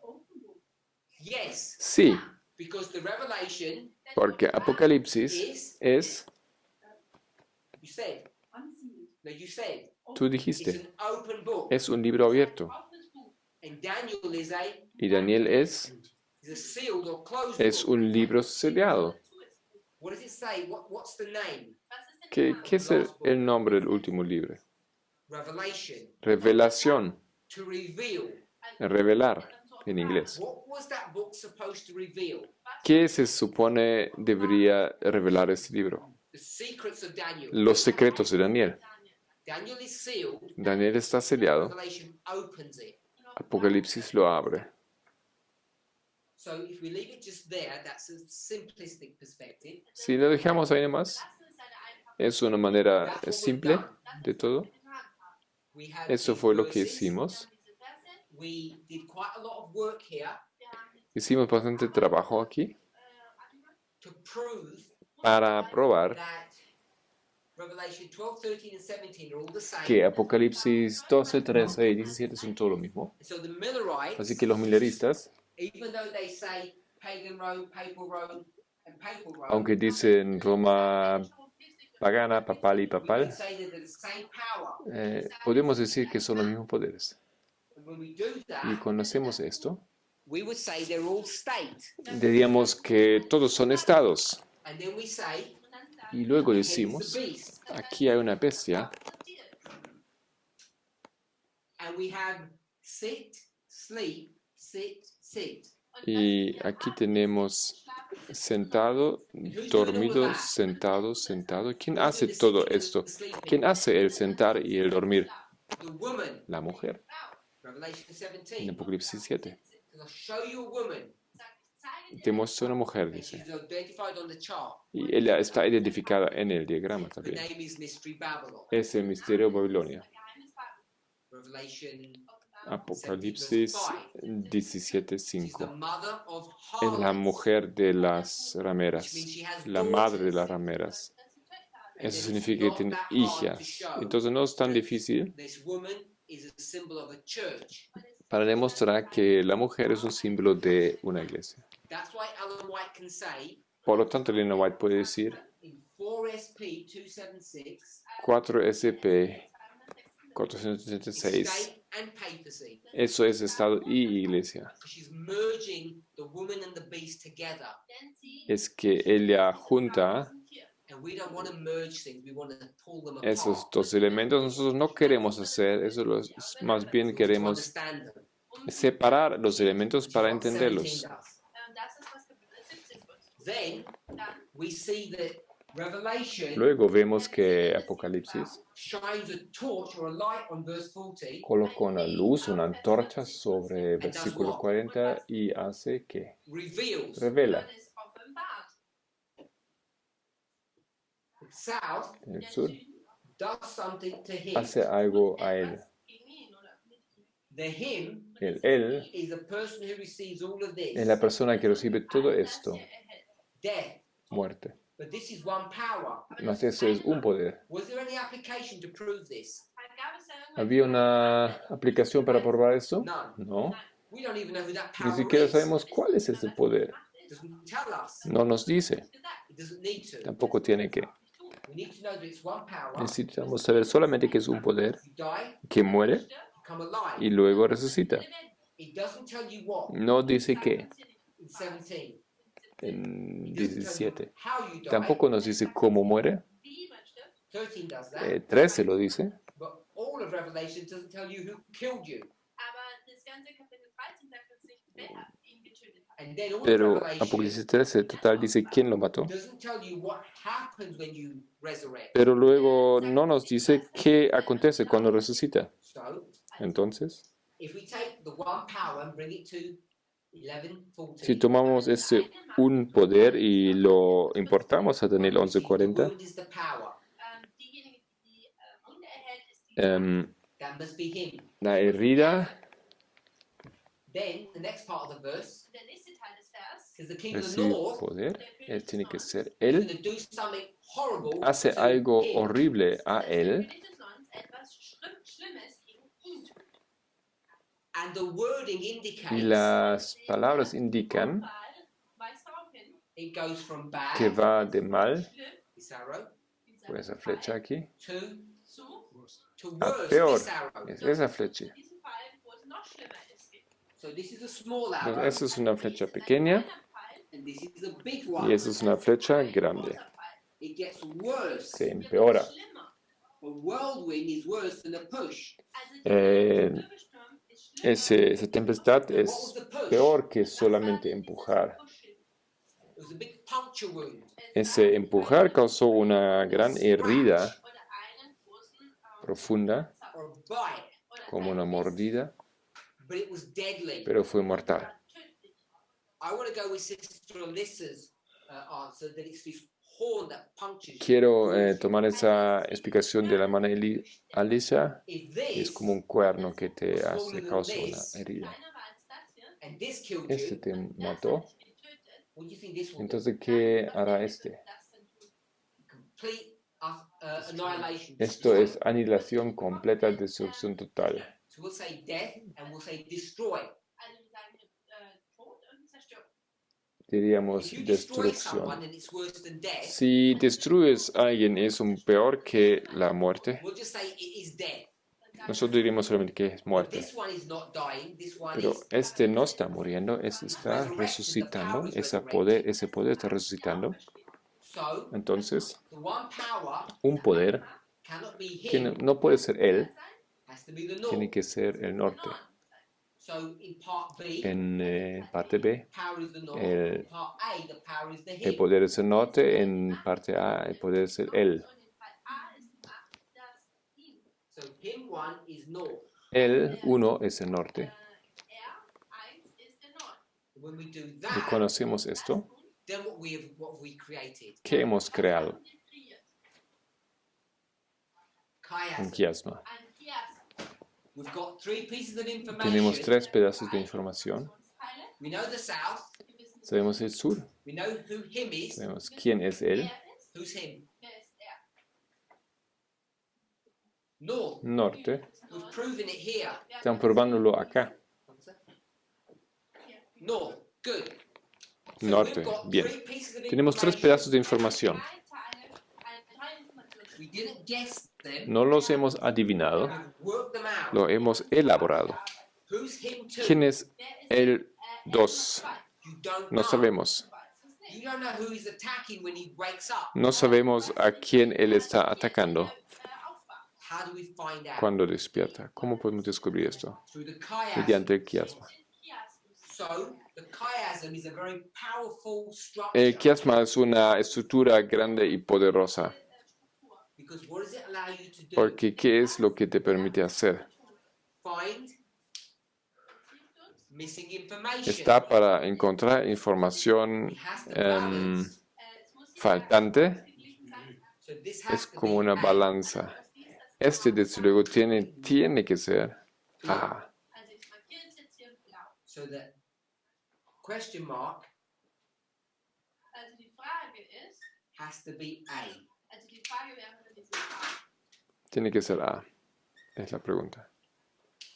Yes, Sí, because the Revelation porque Apocalipsis is, es, you said, Unsealed. no, you said, tú it's dijiste, an open book. es un libro abierto And Daniel is y Daniel is a sealed or closed es book. un libro sellado. What does it say? What's the name? ¿Qué es el nombre del último libro? Revelation. Revelación, To reveal. revelar en inglés. What was that book supposed to reveal? ¿Qué se supone debería revelar este libro? The secrets of Daniel. Los secretos de Daniel. Daniel is sealed. Daniel está sellado, Revelation opens it. Apocalipsis lo abre. So if we leave it just there, that's a simplistic perspective. Si lo dejamos ahí nomás, es una manera simple de todo. We have Eso these fue lo que verses. hicimos. We did quite a lot of work here Hicimos bastante trabajo aquí to prove para probar that Revelation 12, 13, and 17 are all the same. que Apocalipsis 12, 13 y 17 son todo lo mismo. So the Millerites, Así que los mileristas, even though they say pagan Rome, and papal Rome, aunque dicen Roma pagana, papal y we can papal, say that they're the same power. podemos decir que son los mismos poderes. And when we do Y that, cuando hacemos esto, we would say they're all state. diríamos que todos son estados. And then we say, Y luego here's decimos, the beast. aquí hay una bestia And we have sit, sleep, sit, sit. Y aquí tenemos sentado, dormido, sentado, sentado. ¿Quién hace todo esto? ¿Quién hace el sentar y el dormir? The woman. La mujer, Revelation en 17. Apocalipsis 7. I'll show you a woman. Te muestro una mujer, And dice. she's identified on the chart. Y ella está identificada en el diagrama The también. name is Mystery Babylon. Es el misterio Babilonia. Revelation. Apocalipsis She's the 17:5. mother of Es la harlots, mujer de las which rameras, means she has la madre de las daughters. rameras. And Eso then significa it's que not tiene that hard to hijas. show Entonces no es tan difícil this woman is a symbol of a church. para demostrar que la mujer es un símbolo de una iglesia. That's why Ellen White can say Por lo tanto, Elena White puede decir in 4SP 276, 4SP it's 476. state and papacy. Eso es Estado y iglesia. She's merging the woman and the beast together. Es que ella junta And we don't want to merge things, we want to pull them esos apart. dos elementos. Nosotros no queremos hacer eso, más bien To queremos understand them. separar los elementos Which is para what 17 entenderlos. does. Das ist, was Kapitel 17 tut. Then Dann we see that Revelation Luego vemos que Apocalipsis shines a torch or a light on verse 40 coloca una luz, una antorcha sobre el versículo 40 y hace que reveals revela und es offenbart. the south en el Der sur, Süden does something to him. hace algo a él. etwas gegen ihn oder mit ihm. The him El él is the person who receives all of this, es la persona que recibe todo Das esto, er erhält. death. muerte. But this is one power. Mas eso es un poder. Was there any application to prove this? Gab es da irgendwelche ¿Había una aplicación para probar esto? None. No. We don't even know who that Ni power siquiera is. sabemos cuál es ese poder. It doesn't tell us. No nos dice. It doesn't need to. Tampoco tiene que. We need to know that it's one power. Necesitamos saber solamente que es un poder You die, que muere you come alive. y luego resucita. It doesn't tell you what No dice qué in 17. en It doesn't tell you 17. how you die. Tampoco nos dice cómo muere. Wie man stirbt, 13 does that. 13 lo dice. But all of Revelation doesn't tell you who killed you. aber das ganze Kapitel 13 sagt uns nicht, wer ihn getötet hat. And then all Pero of Revelation Apocalipsis 13 total dice quién lo mató. doesn't tell you what happens when you resurrect. Pero luego no nos dice qué acontece cuando resucita. So, Entonces, if we take the one power and bring it to 11:14, si tomamos ese un poder y lo importamos a Daniel the 11:40, wound is the power. Diejenige, die die Wunde erhält, ist die That must be him. la herida Then the next part of the verse, der nächste Teil des Vers. because the king of the recibe north poder, él tiene que ser is él, going to do something horrible hace to algo him. horrible a Der él König des Nordens etwas Schlimmes gegen ihn tut. And the wording y indicates las palabras indican Wahl weist darauf hin, it goes from bad, que va de mal, schlimm, this arrow, dieser por esa flecha aquí, to zu a worse, peor, this arrow. es esa flecha. diesem Fall, wo es noch schlimmer ist. So this is a small Entonces, arrow, esa es una flecha pequeña and this is a big y one. esa es una flecha grande. It gets worse. Se empeora. A whirlwind is worse than a push. Esa tempestad What was es the push? peor que solamente empujar. It was a big puncture wound. Ese empujar causó una gran herida profunda, Or a bite, como una mordida, but it was deadly. pero fue mortal. I want to go with Sister Alyssa's answer that it's this horn that punctures you. Quiero tomar esa explicación de la hermana Alisa. If Es this como un cuerno que te hace, causa una herida. and this killed Este you, te mató. what do you think this will do? Entonces, ¿qué hará este? Complete annihilation. Esto es aniquilación completa, destrucción total. So we'll say death and we'll say destroy. Diríamos If you destroy destrucción. someone and it's worse than death, Si destruyes a alguien es un peor que la muerte. we'll just say it is dead. Nosotros diríamos solamente que es But muerte. this one is not dying. This one Pero is este no está muriendo, este está resucitando, ese poder está resucitando. so. Entonces, The one power un poder cannot be que him. no puede ser él, Has to be the tiene Lord. que ser el norte. So in part B, En parte B, power is the north. el- In part A, the power is the el him. poder es el norte. En parte A, el poder es el él. Und in Fall A ist die Macht das Ihm. So him 1 is north. El 1 es el norte. R1 ist der Nord. When we do Y that, cuando hacemos esto, then what have we created? ¿qué hemos creado? Haben wir kreiert. Un Chiasm. quiasma. Ein Chiasm. We've got 3 pieces of Tenemos information. 3 pedazos de información. Informationsteile. We know the south. Wir wissen, Sabemos el sur, We know who him is. sabemos quién es él. wer ist, Who's him? wer ist er. Norte, North. Das We've Nord. proven it here. están probándolo acá. North. Good. So Norte, we've got bien. 3 pieces of Tenemos 3 information. pedazos de información. Drei Informationen. We didn't guess them. No los hemos adivinado, We've worked them out. lo hemos elaborado. Who's him 2? ¿Quién es Wer ist el 2? You don't No know. sabemos. weiß es You nicht. don't know who he's attacking when he wakes up. No sabemos a quién él está atacando Aufwacht. How do we find out? cuando despierta. ¿Cómo podemos descubrir esto? Through the chiasm. Mediante el quiasma. Chiasmus. So the chiasm is a very powerful structure. El quiasma es una estructura grande y poderosa. Because what does it allow you to do? Porque ¿qué es lo que te permite hacer? Find missing information. Está para encontrar información It has to balance. Es muss hier faltante. ausgeglichen sein. So this Es has to como be una A. balanza. Este desde luego tiene que ser A. Also ich markiere es jetzt hier blau. So the question mark Also die Frage ist, has to be A. also die Frage wäre dann diese A. Tiene que ser A. Es la pregunta.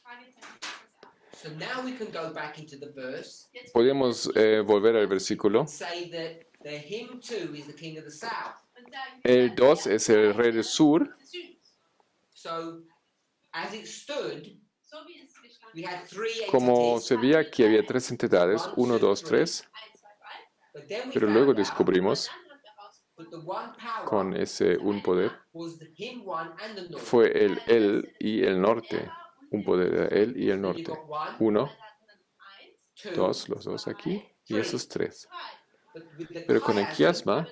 Fragezeichen ist das A. So now we can go back into the verse Jetzt Podemos volver al versículo. and say that the him too is the king of the south. und sagen, El 2 es el rey del sur. des Südens. So as it stood, So wie es gestanden we had ist. 3 Como entities. se veía aquí había 3 entidades, 1, 2, 3, 1, 2, 3. But then we pero luego found out descubrimos that the one power con ese un poder was the him one and the north. fue el él y el norte. Un poder era él y el So you norte. got 1, 1, 2, 2, los dos aquí y esos 3. but with the Pero con el chiasm, quiasma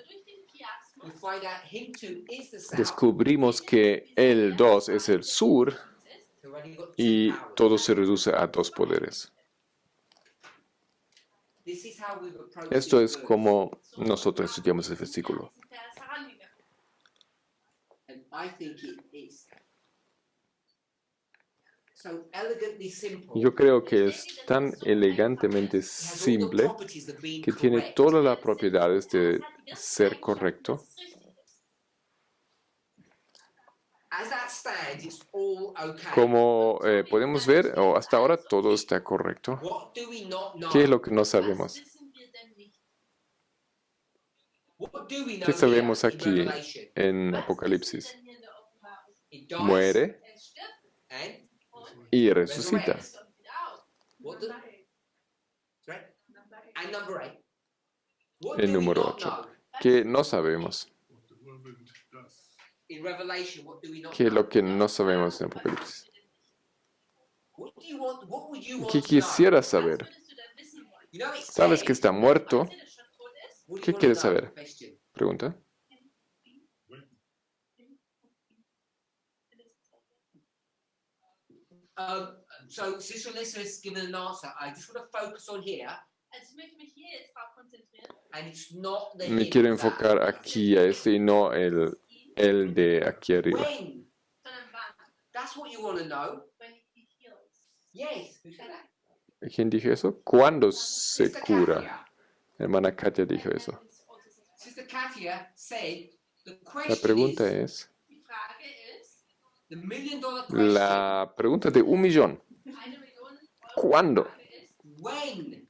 we find out him too is the south. descubrimos que el 2 es el sur So when you got 2 y powers. todo se reduce a 2 poderes. This is how we've approached Esto this es verse. como nosotros estudiamos el versículo. And I think it's so elegantly simple. Yo creo que es tan elegantemente It has all the simple properties of being que tiene correct. todas las propiedades de ser correcto. As that stands, it's all okay. Como podemos ver, o hasta ahora todo está correcto. What do we not know? ¿Qué es lo que no sabemos? What do we know ¿Qué sabemos here in aquí Revelation? en Apocalipsis? It dies Muere and y resucita. what do, Number 8. sorry? Number 8. And number 8. What El do we número not 8. know? ¿Qué no sabemos? What the whirlwind does. In Revelation, what do we not ¿Qué es know? lo que no sabemos en Apocalipsis? What do you want? What would you want ¿Qué to know? quisiera saber? You know, it ¿Sabes que says- está muerto? What do you ¿Qué wanna quieres know? saber? Question. Pregunta. When? So Sister Alyssa has given an answer. I just want to focus on here, Also ich möchte mich hier jetzt drauf konzentrieren. and it's not the Me him quiero of that. enfocar aquí a este y no el de aquí arriba. When? Sondern wann? That's what you want to know. When he heals. Yes. Who said that? ¿Quién dijo eso? ¿Cuándo se Sister cura? Katia. Hermana Katia dijo eso. Sister Katia said the La question pregunta is es, Die Frage ist, the $1 million question. la pregunta de 1.000.000. 1 Million Euro. ¿Cuándo? Die Frage ist, When? wenn.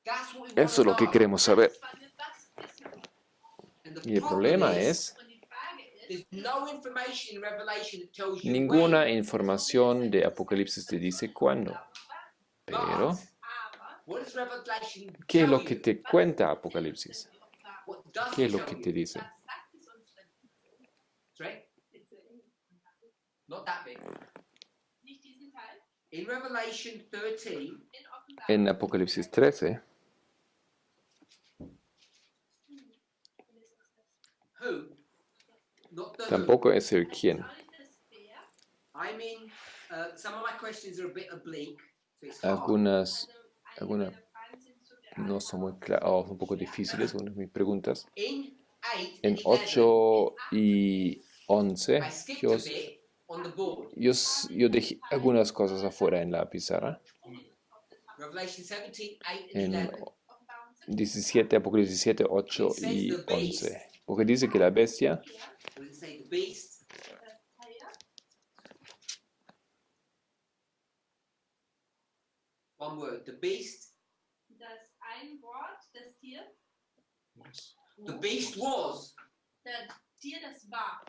That's what we want Eso es to lo que know. queremos saber. Das war eine was. And the Y el problem problema is, es, Und die Frage ist, there's no information in Revelation that tells you ninguna when. información de Apocalipsis te dice cuándo. Pero, aber What does Revelation ¿qué es tell lo que you? te cuenta Apocalipsis? What does ¿Qué it es lo tell que you? te dice? was sagt es uns denn? Sorry? It's a Not that bit. Nicht diesen Teil? In Revelation 13, In Offenbarung. En Apocalipsis 13, who? Not the who. tampoco es el quién. Auch nicht das Wer. I mean, some of my questions are a bit oblique, so it's hard. Algunas Also Alguna- einige Fragen sind so no son muy claras, o un poco difíciles, algunas de mis preguntas. In 8 En and 11, 8 y 11, I skipped yo, a bit on the board. yo dejé algunas cosas afuera en la pizarra. Revelation 17, 8 and En 11. Offenbarung 17, Apocalipsis 17, 8 y 11. Porque dice que la bestia, What does it say? The beast. Tier. One word. The beast. Das ein Wort, das Tier. Was? The beast was. Das Tier, das war.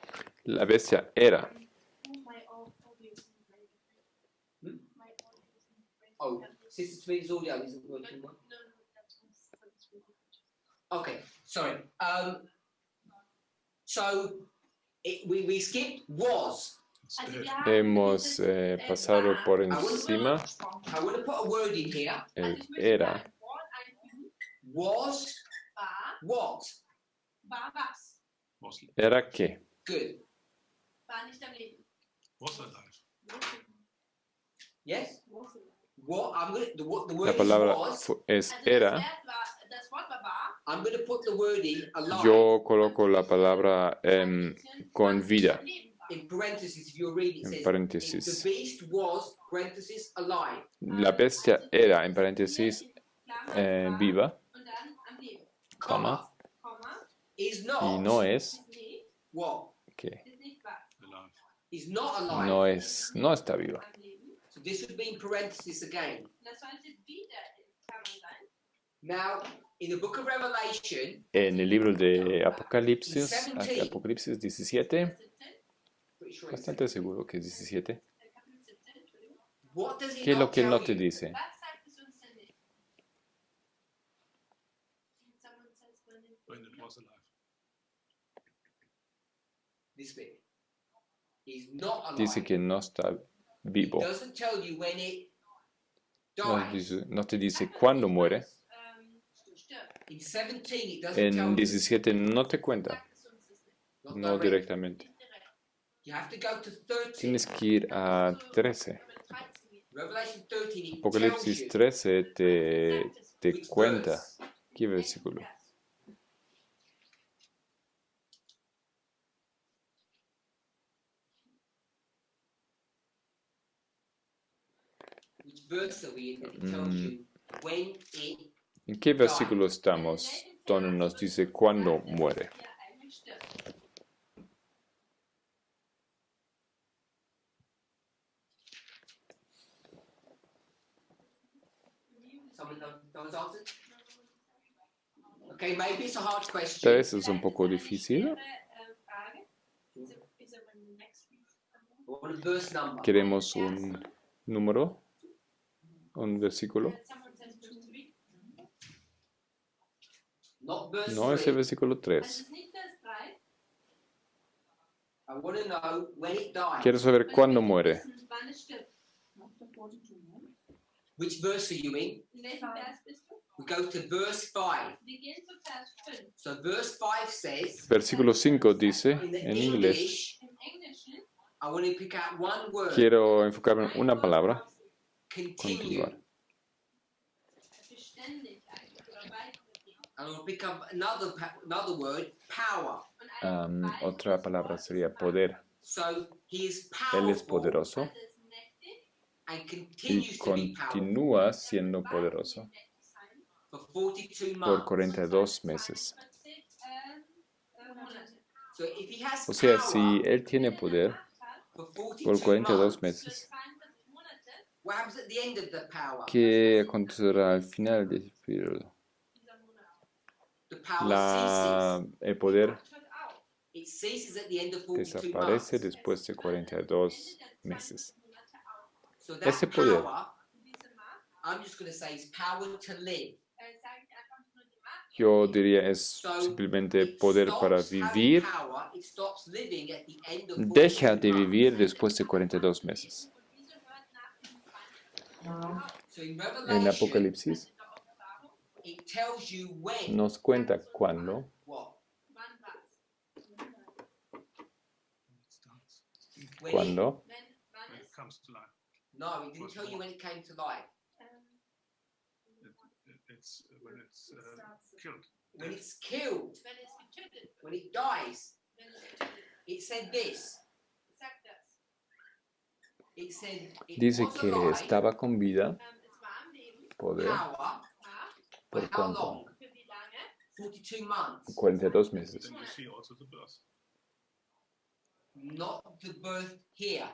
la bestia era. Oh, my audio is not very good. Hmm? My audio is not very good. Oh, Sister Tweed's audio isn't working well. No, that's really good. Okay, sorry. So we skipped was. It's Also dead. wir haben Hemos dieses, pasado war por I encima want to put a word in here. el Also ich möchte era. ein Wort einfügen. Was War, what? war was? Was, ¿Era qué? Good. War nicht am Leben. was alive? Yes. Was it? What I'm gonna the La word is palabra was. es Also era. das Wort war wahr. I'm gonna put the word in alive. Yo coloco la palabra con vida, In parentheses, if you're reading, it en says paréntesis. the beast was parentheses alive. La bestia era, en paréntesis, viva, Und dann am Leben. coma, Komma. Is y not no es Ist nicht. what? que Ist nicht wahr. Alive. Is not alive. no está viva. Am Leben. So this would be in parentheses again. Das sollte wieder in Klammern sein. Now, in the book of Revelation, En el libro de Apocalipsis, Apocalipsis 17, 17. pretty sure it's bastante seguro que es 17. Kapitel 17, Entschuldigung. what does it ¿Qué es lo not que tell no te you? dice? Was sagt es uns denn nicht? Someone says when When it was alive. This bit. Is not alive. Dice que no está vivo. It doesn't tell you when it dies. No te dice cuándo muere. Stirbt. In 17, it doesn't tell En you. 17 no te cuenta, Sagt es uns das nicht. Not no directly. directamente. Nicht direkt. You have to go to 13. Tienes que ir a Also, 13. wenn man 13 geht, Revelation 13, it tells Apocalipsis you 13 te which cuenta. verse. ¿Qué versículo? Which verse are we in that it tells you when it ¿En qué versículo estamos donde nos dice cuándo muere? Ja, eigentlich stirbt. someone's answered? Okay, maybe it's a hard Esta question. vez es un poco difícil. Frage. Is it when the next week? What a verse number? Queremos un número, un versículo. Someone says verse 3. Not verse No es 3. el versículo Also 3. es ist nicht Vers 3. I want to know when it dies. Quiero saber cuándo muere. Wann es stirbt. After 42 months. Which verse are you in? In welchem Vers bist du? We go to verse 5. Wir gehen zu Vers 5. So verse 5 says, Versículo 5 dice in the en inglés, English, Im Englischen I want to pick out one word. quiero enfocarme en una palabra, Continue. continuar. beständig eigentlich oder weitergehen. And I'll pick up another word, power. Und ein weiteres Otra Wort, palabra sería poder. So he is Él es powerful poderoso also es ist mächtig, and y continues to be powerful continúa siendo poderoso mächtig sein. for 42 por months. 42 meses. 42 Monate. So if he has O sea, power si Él tiene poder for por 42 42 months, meses, 42 Monate, what happens at the end of the power? ¿qué acontecerá al final del periodo? dieser Monat. The power ceases. El poder Hört auf. It ceases at the end of 42 desaparece months. después de 42 meses. Monate auf. So that Ese poder. power, Diese Macht, I'm just going to say, is power to live. sage ich einfach nur die Macht. Yo diría es So simplemente it poder stops para having vivir. power, it stops living at the end of Deja 42 de vivir months. después de 42 meses. Und diese hört nach diesem So in En Revelation, Apocalipsis in der Offenbarung, it tells you when. nos cuenta cuándo, What? wann was? It starts. When cuándo, Wann When it ist? comes to life. No, it didn't tell you when it came to life. It's when it's killed. When it's killed. Wenn es getötet wird. When it dies. Wenn es getötet wird. It said this. Sagt das. It said it dice was que alive, estaba con vida, Es war am Leben. poder, power, Macht. for ¿por how cuánto? long? Für wie lange? 42 months. 42 meses. Then we see also the birth. Not the birth here.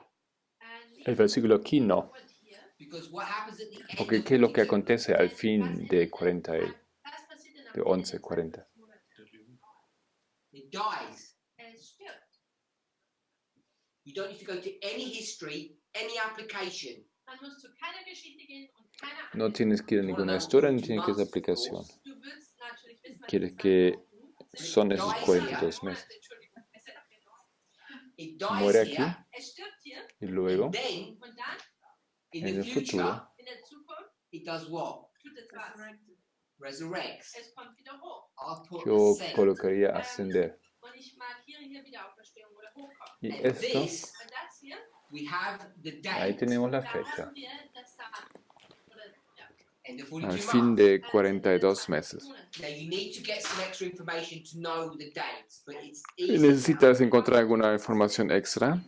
El versículo aquí no, Und hier. Because what happens at the end porque of ¿qué es lo que 42? acontece al fin de 40, Was passiert denn am de Ende 11, des 40? Monats? Der Leben. It dies. Es stirbt. You don't need to go to any history, any application. Man muss zu keiner Geschichte gehen und keine No Anwendung. tienes que ir a ninguna historia ni tienes que ir a aplicación. Du willst natürlich wissen, was Quieres die que Zeiten son esos Dies 42 meses. Entschuldigung, es hat abgelaufen. It dies Muere here, aquí Es stirbt hier y luego, and then und dann in en the el future, futuro, in der Zukunft it does what? tut es was. Resurrects. Es kommt wieder hoch. I'll put yo ascend. colocaría ascender. Und ich markiere hier wieder Auferstehung oder Hochkommen. Y And esto, this, Und das hier, we have the ahí date. tenemos la da fecha, haben wir das Datum. Oder, ja. And the al 42 fin months. de 42 meses. Now you need to get some extra information to know the dates, but it's Y easy. necesitas encontrar alguna información extra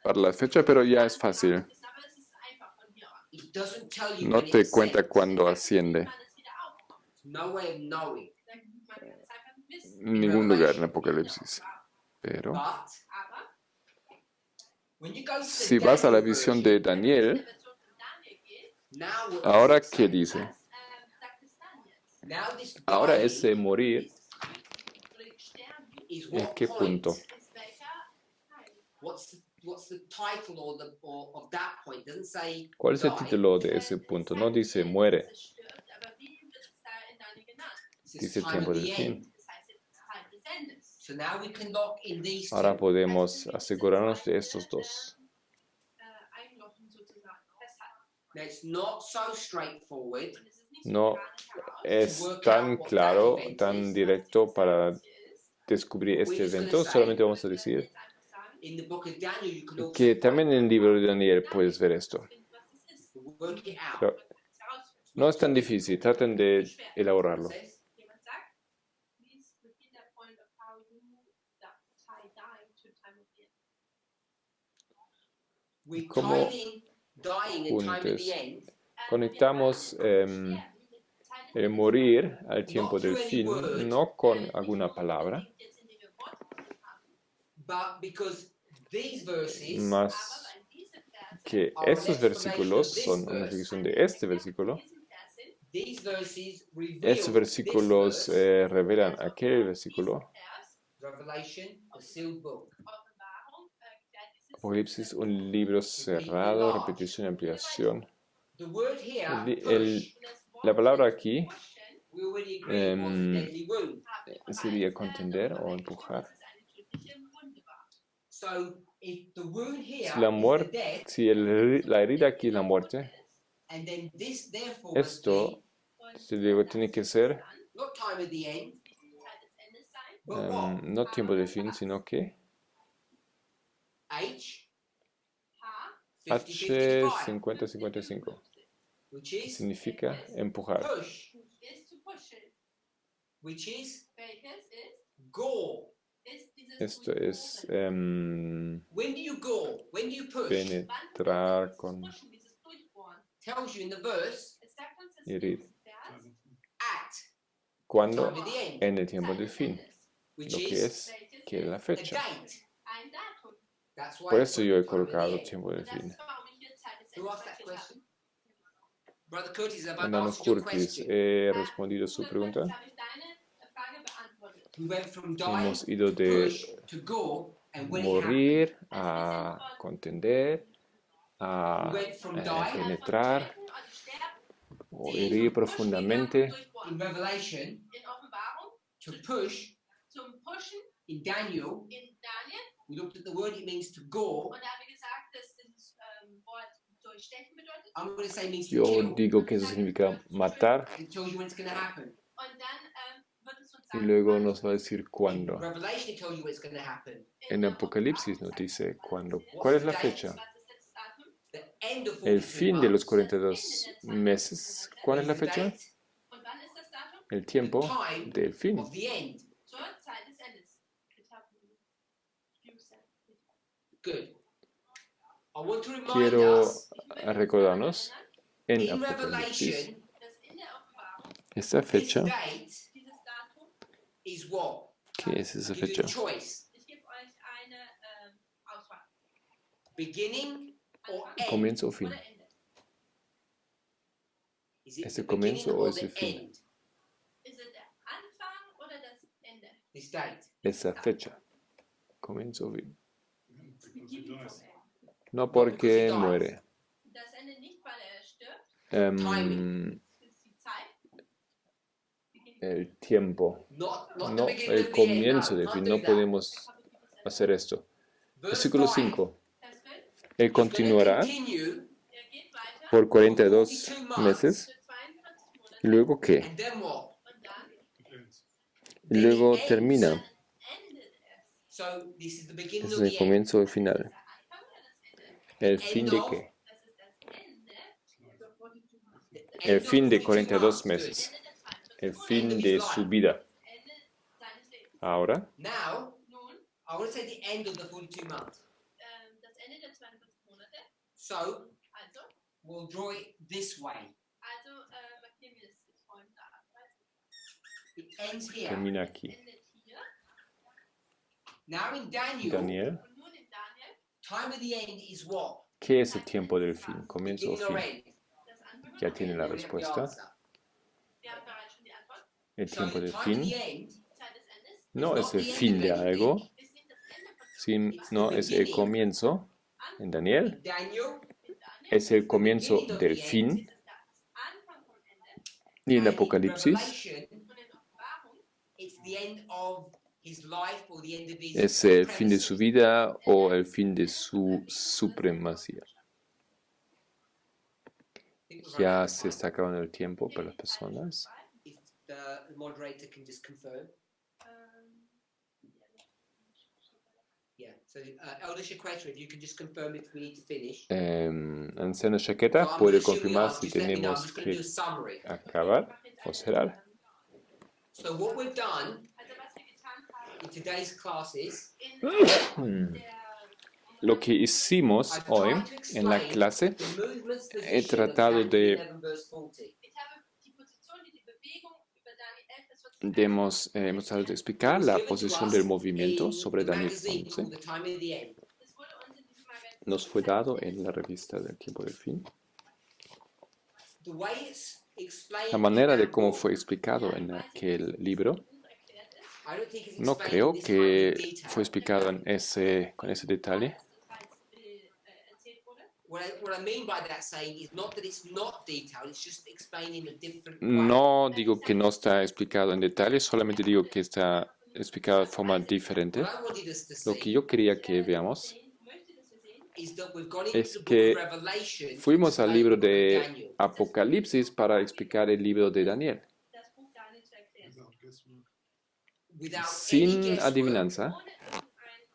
para la fecha, pero ya es fácil. Aber es ist einfach von hier an. It doesn't tell you No when te it cuenta ascends. cuándo asciende. Wann es wieder aufkommt. No way of knowing. Man kann es einfach nicht wissen. En ningún lugar en Apocalipsis. Pero But Aber when you go to the si vas a la Daniel visión version, de Daniel, wenn es um Daniel geht, now what ahora does it ¿qué say? dice? sagt es Daniel. Now this Ahora dying ese morir, Oder sterben is ¿en what qué point? punto? ist welcher Teil. What's the title of that point? It doesn't say ¿Cuál es el die. título de ese punto? No dice muere, Es stirbt, aber wie wird es da in Daniel genannt? It says dice time tiempo of del the fin. end. Das heißt, es ist Teil des Endes. So now we can lock in these Ahora two. podemos asegurarnos de estos dos. Einlochen sozusagen, festhalten. Now it's not so straightforward. Und es ist nicht No so ganz heraus, es tan claro, tan directo para descubrir este evento. Solamente vamos a decir In the book of Daniel, you can also que también en el libro de Daniel puedes ver esto. work it out. Pero no es tan difícil, traten de elaborarlo. Jemand sagt, please repeat that point of how you tie dying to time of the end. We ¿Cómo tied in dying and time at juntes the end, conectamos el morir al tiempo del fin, no con alguna palabra, but because these verses más que estos versículos son una explicación de este versículo. these verses reveal Estos versículos this verse, revelan aquel versículo. Revelation, a sealed book. Apocalipsis, un libro cerrado, repetición y ampliación. The word here, El- push, La palabra aquí we already agreed was deadly wound. sería contender o empujar. So if the wound here Si la is muerte, the death, si la herida aquí es la muerte, and then this therefore must esto tiene que ser be not time of the end, but what? no tiempo de fin, sino que H, H 50-55, 50-55 which is significa empujar. push, which is gore. Esto es When do you gore? When do you push? penetrar con Tells you in the verse herir. at ¿Cuándo? time of the end, En el tiempo del fin, which lo que is es que es la a fecha. date. That's why Por it's eso called yo he time of the colocado end. tiempo del fin. Who asked that question? Brother Curtis, have I Hermano answered your Curtis, question? ¿he respondido su pregunta? We went from dying Hemos ido to de push to gore, and when it happened, morir a contender, a we went from dying penetrar o herir profundamente, in Revelation to push Zum Pushen in Daniel. in Daniel. We looked at the word; it means to gore. Und da haben wir gesagt, dass dieses Wort stechen bedeutet. I'm going to say means to Yo kill. digo que eso significa matar It tells you when it's going to happen. Und dann wird es uns y sagen, luego wann nos va a decir In cuándo. Revelation, it tells you when it's going to happen. En Apocalipsis nos dice cuándo. ¿Cuál es la fecha? Was ist das Datum? The end of El 42 fin de los months 42 meses. ¿Cuál es la is the fecha? date Und wann ist das Datum? El tiempo del fin. of the end. Zur Zeit des Endes. Good. I want to remind Quiero us recordarnos en in Apocalipsis Revelation, dass in der Offenbarung esta this fecha. date dieses Datum, is what? ¿Qué es esa Gives you fecha? a choice. ich gebe euch eine Auswahl. Beginning or Anfang end. Comienzo o fin. oder Ende. Is it ¿Es the el comienzo beginning o or es the el fin? end? Ist es der Anfang oder das Ende? This date. Esa fecha. Comienzo o fin. Because he Beginning from dies. end. No porque muere. Das Ende nicht, weil stirbt. Em, Das ist die Zeit. el tiempo. Not the No beginning el of the end. comienzo No, del can't fin. do No that. podemos hacer esto. Verse Versículo 5. 5. Vers 5. Él He's gonna continuará continue, Geht weiter. por 42 meses. Für 42 Monate. ¿Y luego qué? and then what? Und dann It ends. Y luego ends. termina. endet es. So this is the beginning Ese of es el the end. comienzo o el final. Der Anfang oder das Ende? ¿El fin de qué? Das ist das Ende. So 42 months. The El end of fin de 42 42 months. meses. Ende der 42 El Monate. fin de su vida. Ende seines Lebens. Ahora, Now, Nun, I want to say the end of the 42 months. das Ende der 42 Monate. So Also, we'll draw it this way. markieren wir das jetzt folgenderweise. It ends here. termina aquí. Endet hier. Now in Daniel, Daniel, Und nun in Daniel, time of the end is what? ¿qué es el tiempo del fin? ¿Comienzo o Beginning or fin? end? das Anfang Ya und tiene Ende. la We have the respuesta. answer. Wir haben bereits schon die Antwort. El So tiempo the del time of fin the end Zeit des Endes no is es not el the fin end de of anything. algo, ist nicht das Ende von sino es el comienzo. En Daniel In Daniel, in Daniel. es el comienzo del fin. Es ist das Anfang vom Ende. Y en and in Apocalipsis Revelation, Und in Offenbarung it's the end of his life or the end of his es el fin de su supremacy. vida o el fin de su supremacía. I think we're running Ya out of se time. está acabando el tiempo para las personas. If the moderator can just confirm. Yeah. So, Elder Shaqueta, if you can just confirm if we need to finish. Anciano So Chaqueta I'm puede assuming confirmar now, si just let me know. I'm tenemos just going to do que a summary. acabar o cerrar. So what we've done Also was wir getan haben in today's classes, in Hmm. der Lo que hicimos I've hoy tried to en la explain clase, the movement's he position of tratado Daniel de 11 verse 40. ich habe die Position, die Bewegung über Daniel 11 bis 40 hemos tratado de explicar la posición del movimiento sobre Daniel 11. The time of the end. Es wurde uns in diesem Magazin Nos fue dado en la revista del tiempo del fin. The way it's explained La manera in de that cómo book, fue explicado en aquel libro, Buch erklärt ist. I don't think it's no explained creo in this kind of que detail. fue explicado con ese detalle. Erzählt wurde. What I mean by that saying is not that it's not detailed, it's just explained in a different way. No digo que no está explicado en detalle, solamente digo que está explicado de forma diferente. What I wanted us to Lo que see yo quería que veamos Möchte, dass wir sehen, is that we've gone es into the que book of Revelation. fuimos al libro to explain the de book of Daniel. Apocalipsis para explicar el libro de Daniel. das Buch Daniel zu erklären. Without guesswork. Without Sin any guesswork. adivinanza Ohne irgendein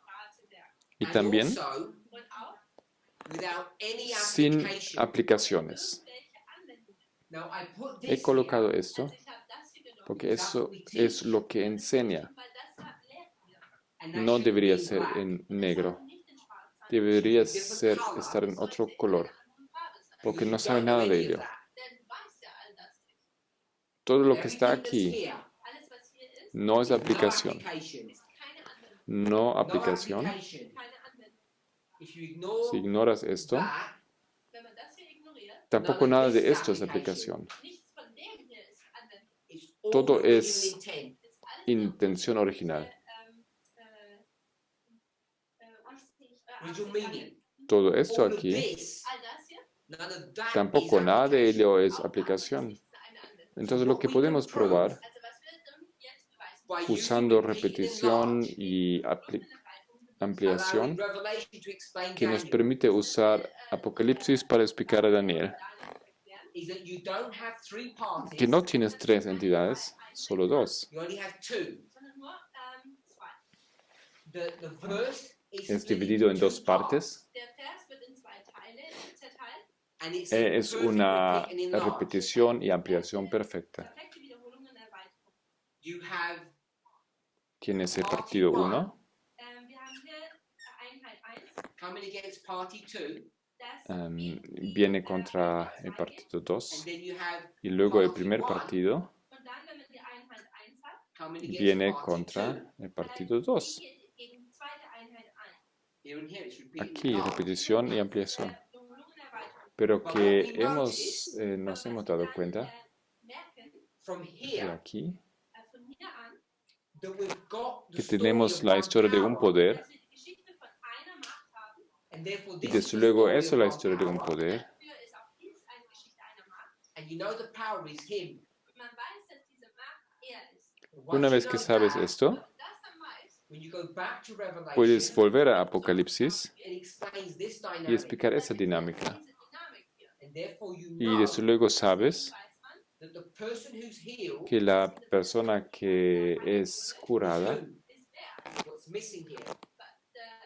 Ratewerk. y And también Und also, auch without any sin application. aplicaciones. irgendwelche Anwendungen. Now I put He this colocado here esto Also ich habe das hier genommen, porque eso es lo que enseña. weil das lehren wir. and that No shouldn't debería be in ser black. en Das negro, sollte nicht in schwarz sein. debería estar en otro color, Eine andere Farbe sein. porque You no don't sabe know nada de any of ello. that. Denn du weißt ja all das nicht. Todo lo que Everything está that's aquí here Alles, was hier ist, no es is no aplicación, application. ist keine Anwendung. no No aplicación. application. Keine Anwendung. If you ignore Si ignoras esto, that, Wenn man das hier ignoriert, tampoco nada de esto es aplicación. nichts von dem hier ist Anwendung. it's all Todo original es intent. Ist alles nur intención original. Original meaning. Todo esto All of aquí, this, All das hier none of that tampoco is nada de application. ello es auch das aplicación. ist eine Anwendung. Entonces lo que podemos probar Also was wir dann jetzt beweisen, By using usando repeated repetición enlarge, y Bloß eine Reifung ampliación Revelation to explain que nos Daniel permite usar Apocalipsis para explicar a Daniel. is that you don't have three parties, Que no tienes tres entidades, solo dos. you only have two. sondern nur zwei. The verse is Es split dividido en into dos two partes. Der Vers wird in zwei Teile zerteilt. and it's Es perfect una repeat and enlarged. repetición y ampliación perfecta. Perfekte Wiederholung und Erweiterung. You have Tienes el partido 1, Wir haben hier Einheit 1. coming against party 2, Das viene contra el partido and 2, then you have y luego el party primer 1 partido Und dann, wenn man die Einheit 1 hat, coming against viene party 2. contra el partido 2. geht gegen die zweite Einheit ein. Here and here it's repeat and Aquí enlarged. repetición y ampliación. Wiederholung und Erweiterung. Pero que nos hemos dado cuenta Merken, From de here aquí von hier an, that we've got the que story tenemos of la one historia de un power, poder, dass wir die Geschichte von einer Macht haben. and therefore y this is desde the luego story eso of la one historia de un power, poder, Dafür ist auch dies eine Geschichte einer Macht. and you know the power is him. Und man weiß, dass diese Macht er ist. Once una you vez know que sabes that, esto, Wenn du das dann weißt, when you go back to Revelation, puedes volver a Apocalipsis it explains this y dynamic, explicar esa dinámica. diese Dynamik hier. and therefore you Y know desde luego sabes Weiß man, that the person who's healed que la persona que es curada is ist wer. what's missing here.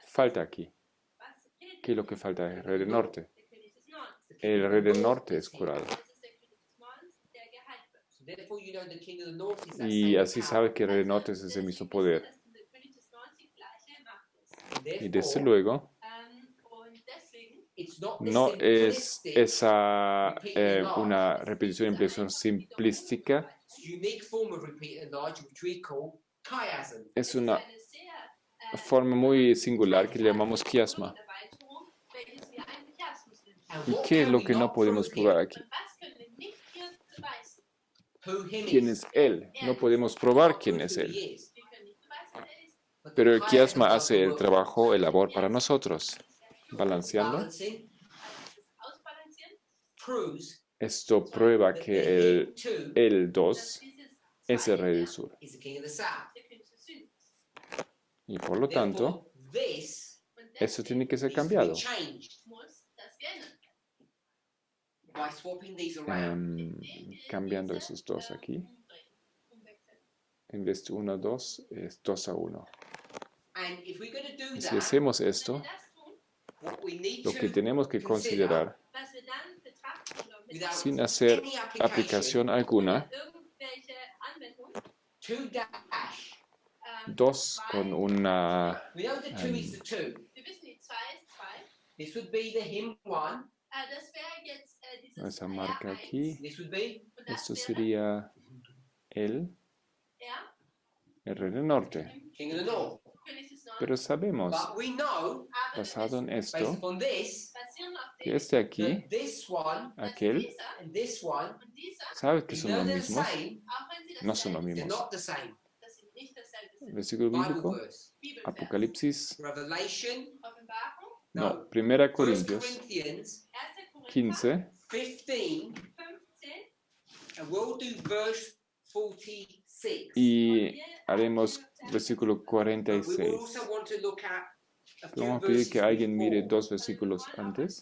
falta aquí. Was fehlt? ¿Qué es lo que falta? El rey del norte. Der König des Nordens. The king El of rey the del north norte is es here. curado. Das ist der König des Nordens, der geheilt wird. So therefore you know the king of the north is that Y same así power. sabes que el rey del norte es ese mismo poder. Dass der König des Nordens die gleiche Macht ist. And Y desde therefore, luego Und deswegen it's not the no es simplistic, esa una repetición y ampliación simplística, unique form of repeat and enlarge which we call chiasm. es una eine sehr forma muy singular que le llamamos chiasma. Erweiterung, welches wir einen Chiasmus nennen. And ¿Y what qué es can lo we que no not podemos prove probar here? aquí? Und was können wir nicht hier beweisen? Who him ¿Quién is. es él? No podemos probar quién Prove es who él. he is. Wir können nicht beweisen, wer er ist. But Pero the el chiasma does hace the el work. trabajo, el labor para nosotros. Balanceando. Balancing Also das Ausbalancieren, proves Esto prueba that que the him too el dass 2 dieses es el rey Zweite del sur. is the king of the south. der König des Südens. Y por lo tanto, Therefore, this Und eso tiene que ser needs to be cambiado. changed muss das geändert werden. by swapping these around. Cambiando esos dos aquí. En vez de 1 a 2, es 2 a 1. And if we're going to do Y si that, hacemos Wenn esto, wir das tun, what we need lo que to tenemos que considerar, was wir dann betrachten oder mit without sin hacer any aplicación alguna, irgendwelche Anwendung, 2 dash. 2 con una We know the 2 is the 2. wir wissen, die 2 ist 2. This would be the him 1. Das wäre jetzt dieses esa marca R1. aquí. This would be Und das Esto wäre sería R, el rey del norte. king of the north. König des Nordens. Pero sabemos, But we know, Aber wir basado en wissen, esto, based upon this, basierend auf que dem, este aquí, that this one dass aquel, dieser and this one, und dieser, sabes que even son though los they're the mismos, same, auch wenn sie no son los dasselbe they're mismos. not the same. dass sie nicht dasselbe sind. Versículo Bible bíblico, verse. Bibelvers. Apocalipsis, Revelation, Offenbarung, no, Primera 1 Corintios Corinthians 1. Korinther 15, 15, 15. and we'll do verse 46. y haremos versículo We will 46. also want to look at a few Vamos a pedir que verses alguien mire before. 2 versículos antes,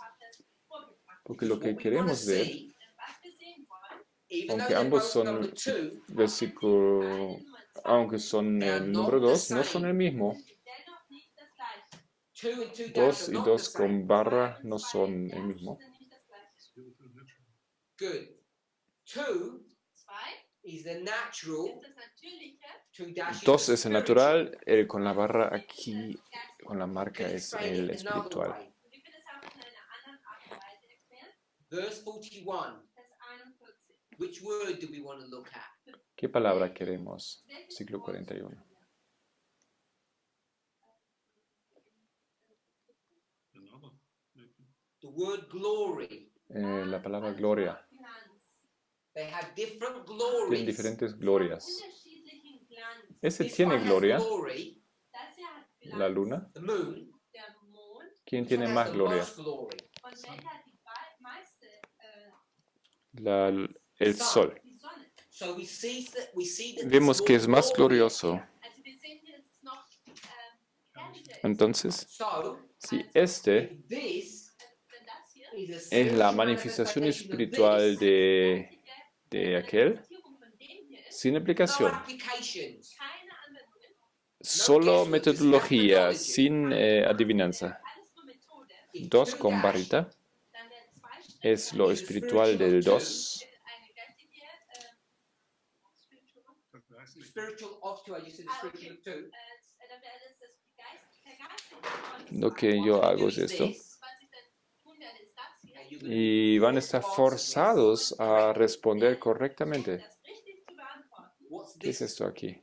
porque Because lo what que we wanna queremos ver, see, Was wir sehen wollen, even aunque though they're ambos both son number 2, versículo, eine Nummer 2 aunque son el número 2, no son el mismo. sind dennoch nicht das Gleiche. 2 and 2 dash 2 are y not 2 the same. con barra Zwei und no zwei son Dash el mismo. sind nicht das Gleiche. Spiritual natural. Good. 2 2 is the natural, ist das Natürliche, 2 dash is 2 the es el spiritual. natural, el con la barra aquí, Geist. con la marca Can es explain el it another espiritual. way. Und wir können es auch in einer anderen Art und Weise erklären. Verse 41. Vers 41. Which word do we want to look at? ¿Qué palabra queremos? Welches Siglo Wort 41. Another. Maybe. The word glory. La palabra gloria. Glanz. They have different Tienen glories. diferentes glorias. Unterschiedlichen Glanz. Ese This tiene one has gloria, glory, Das hier hat Glanz. la luna. the moon. Der Mond. ¿Quién Which tiene one has más the gloria? most glory? Und welcher hat die meiste, El sol. die Sonne. So we see that Vemos que es más more glorioso. Also wir sehen hier, dass es noch Entonces, So, si este if this Wenn das hier is a es spiritual la manifestación espiritual de aquel, Interpretierung von dem hier ist, sin no aplicación, applications, keine Anwendungen, solo metodología, sin adivinanza. alles nur Methode, if 2 2 con dash barrita dann werden zwei Striche es lo espiritual del 2, eine geistige spiritual, Das heißt nicht. spiritual of 2, you said the spiritual of 2. dann wäre das der geistige. lo que yo hago es esto. Was ich dann tun werde, ist das hier. And you're gonna Y van a estar answer this. forzados a responder correctamente. Das richtig zu beantworten. What's ¿Qué es this? esto aquí?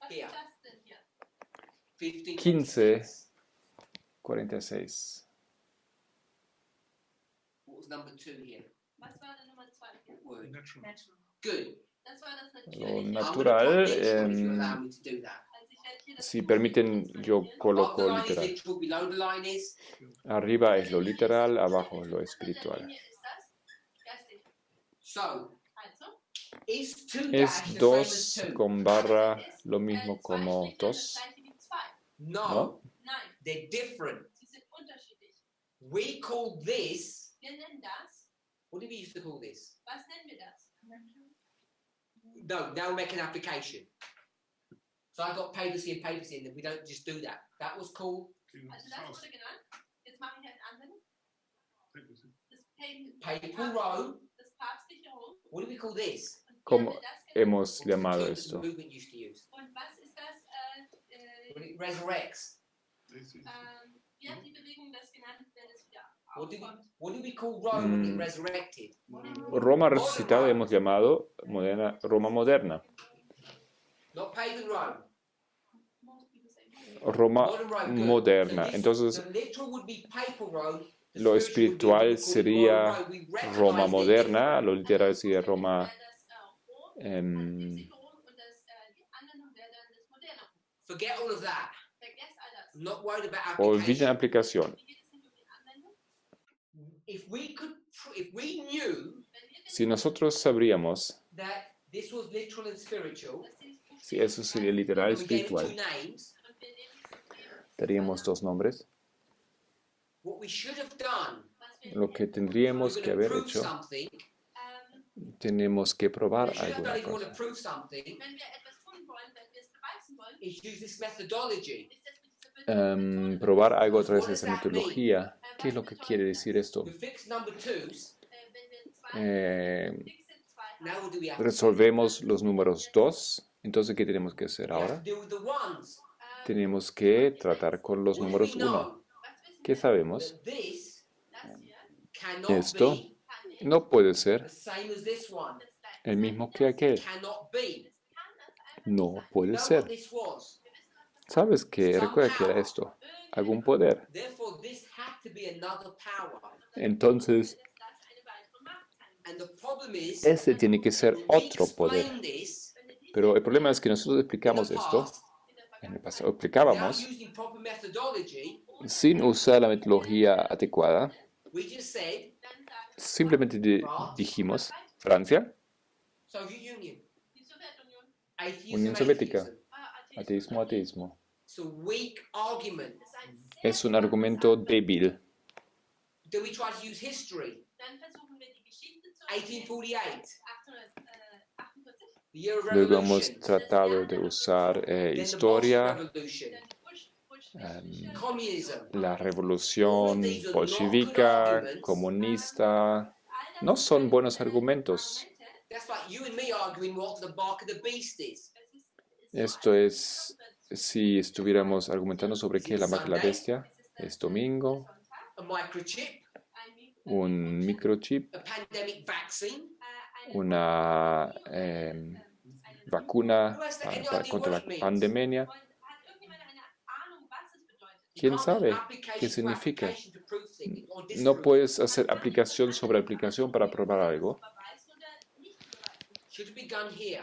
Was Hier. ist das denn hier? 15, 46. What was number 2 here? Was war denn Nummer 2 hier? Word. Natural. Natural. Good. Das war das Lo Natürliche. I'm natural, gonna put literal if you allow me to do that. Also ich werde hier das si Wort permiten, yo transformieren. Above coloco the line is literal. literal, below the line is Arriba es lo literal, abajo es lo Unter der espiritual. Linie ist das geistig. so. Also, Is 2 Es dash the same 2 as 2? con barra ist, lo mismo zwei como Striche das 2. gleiche wie 2. No, No. Nein, they're different. sie sind unterschiedlich. We call this. Wir nennen das, What did we used to call this? was nennen wir das? No, now we make an application. So I got papacy and papacy in, and we don't just do that. That was called Also das wurde genannt. Jetzt mache ich eine Anwendung. Das papal Rome. das päpstliche Rom. What do we call this? Und wie Como haben wir das genannt? hemos What's the llamado term that the esto? movement used to use? Und was ist das? When it resurrects. Wie hat die Bewegung das genannt, wenn es wieder What do we, aufkommt? what do we call Rome when it Mm. resurrected? Roma resucitado hemos llamado Roma moderna. Not pagan Rome. Most people say Roma Modern Rome. Good. moderna. So this- Entonces, the literal would be papal Rome. The lo spiritual would be espiritual what we call sería Roman Rome. We recognize Roma they're moderna, lo literal sería Roma. Das Rom, em, das Rom und die anderen wäre dann das moderne Rom. different. Forget all of that. Vergesst all das. I'm not worried about Olviden application. aplicación. Wie geht es nicht um die Anwendung? If we knew Wenn wir Si nosotros sabríamos that this was literal and spiritual, dass die si eso sería literal and we gave it two espiritual, names, und wir nehmen daríamos 2 nombres. what we should have done, was wir Lo que if tendríamos we're que going to haber prove hecho, something, tenemos que probar we should have alguna done if we want to cosa. prove something, wenn wir etwas tun wollen, wenn wir es beweisen wollen, is use this methodology. ist das mit dieser Methode. Probar algo a través de esa metodología. ¿Qué es lo que quiere decir esto? We fix number twos, Wenn wir Eh, fixe zwei now what do we have? resolvemos los números 2. Entonces, ¿qué tenemos que hacer We have ahora? to deal with the ones. Tenemos que tratar con los What do números we 1. know? ¿Qué sabemos? That this das hier cannot Esto be kann nicht no puede the ser same as this one. das gleiche el sein mismo wie que das. aquel. Cannot be. Es kann das einfach No nicht sein. puede Know ser. what this was. Wir wissen, was das ¿Sabes qué? Recuerda que era esto. Algún poder. Therefore, this had to be another power. Entonces, das eine weitere Macht sein. And the problem is, ese tiene que ser when we otro poder. explain this Wenn wir diese Pero el problema es que nosotros in explicamos the esto, past, in der en el Vergangenheit pasado without explicábamos, using proper methodology, sin usar la metodología adecuada, we just said dann sagen, simplemente dijimos, Francia, Soviet Union, die Sowjetunion, atheism, Unión Soviética. atheism. Ateísmo, ateísmo. It's a weak argument. Das ist ein Es sehr un argumento débil. Do we try to use history? Dann versuchen wir die Geschichte zu 1848, 848, the year of Luego hemos revolution, tratado de usar then the historia, Bolshevik Revolution, dann die Bolschewistische, communism. la revolución bolchevica, comunista. all das No sind son buenos keine argumentos. Argumente. That's like you and me arguing what the bark of the beast is. Es ist Esto es si estuviéramos argumentando sobre qué es la marca de la bestia. Es domingo, A microchip, un microchip, a pandemic vaccine. una vacuna contra la pandemia. ¿Quién sabe qué significa? No puedes hacer aplicación sobre aplicación para probar algo. Should have begun here.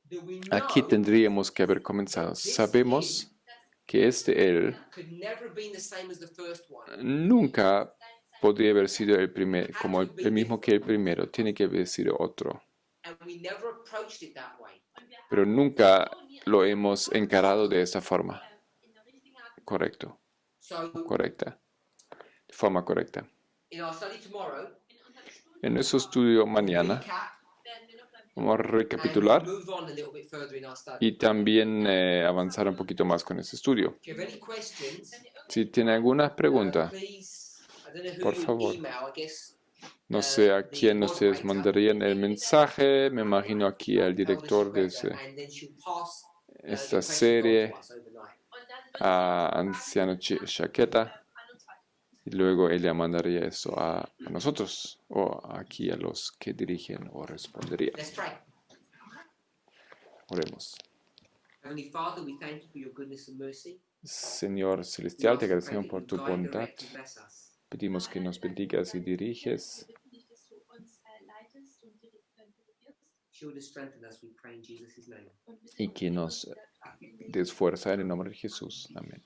Do we know Aquí tendríamos que haber comenzado. Sabemos que este él could never have been the same as the first one. nunca podría haber sido el primer, como el mismo que el primero. Tiene que haber sido otro. And we never approached it that way. Pero nunca lo hemos encarado de esta forma. in der richtigen Art und Correcto, So, correcta. De forma correcta. in our study tomorrow, in unserem Studium En nuestro estudio mañana recap werden wir noch mal vamos a and recapitular move on a little bit further in our study. y también avanzar un poquito más con este estudio. If you have any questions, wenn ihr Si tiene alguna pregunta, please, I don't know who por you would favor. email, I guess. no sé a quién ustedes mandarían el mensaje. Me imagino aquí al director de And then she'll pass esta the questions on serie, to us overnight. und dann wird a Anciano Chaqueta, an uns weiter. y luego ella mandaría eso a nosotros o aquí a los que dirigen o respondería. Let's pray. Oremos. Heavenly Father, we thank you for your goodness and mercy. Señor We Celestial, te also pray agradecemos that por you tu guide, bondad. direct, and bless us. Pedimos que nos bendigas y diriges Wir bitten dich, dass du uns leitest und dirigierst Shield and strengthen us, we pray in Jesus' name. und bitte y que uns nos wieder in den des fuerza en el nombre de Jesús. Amén.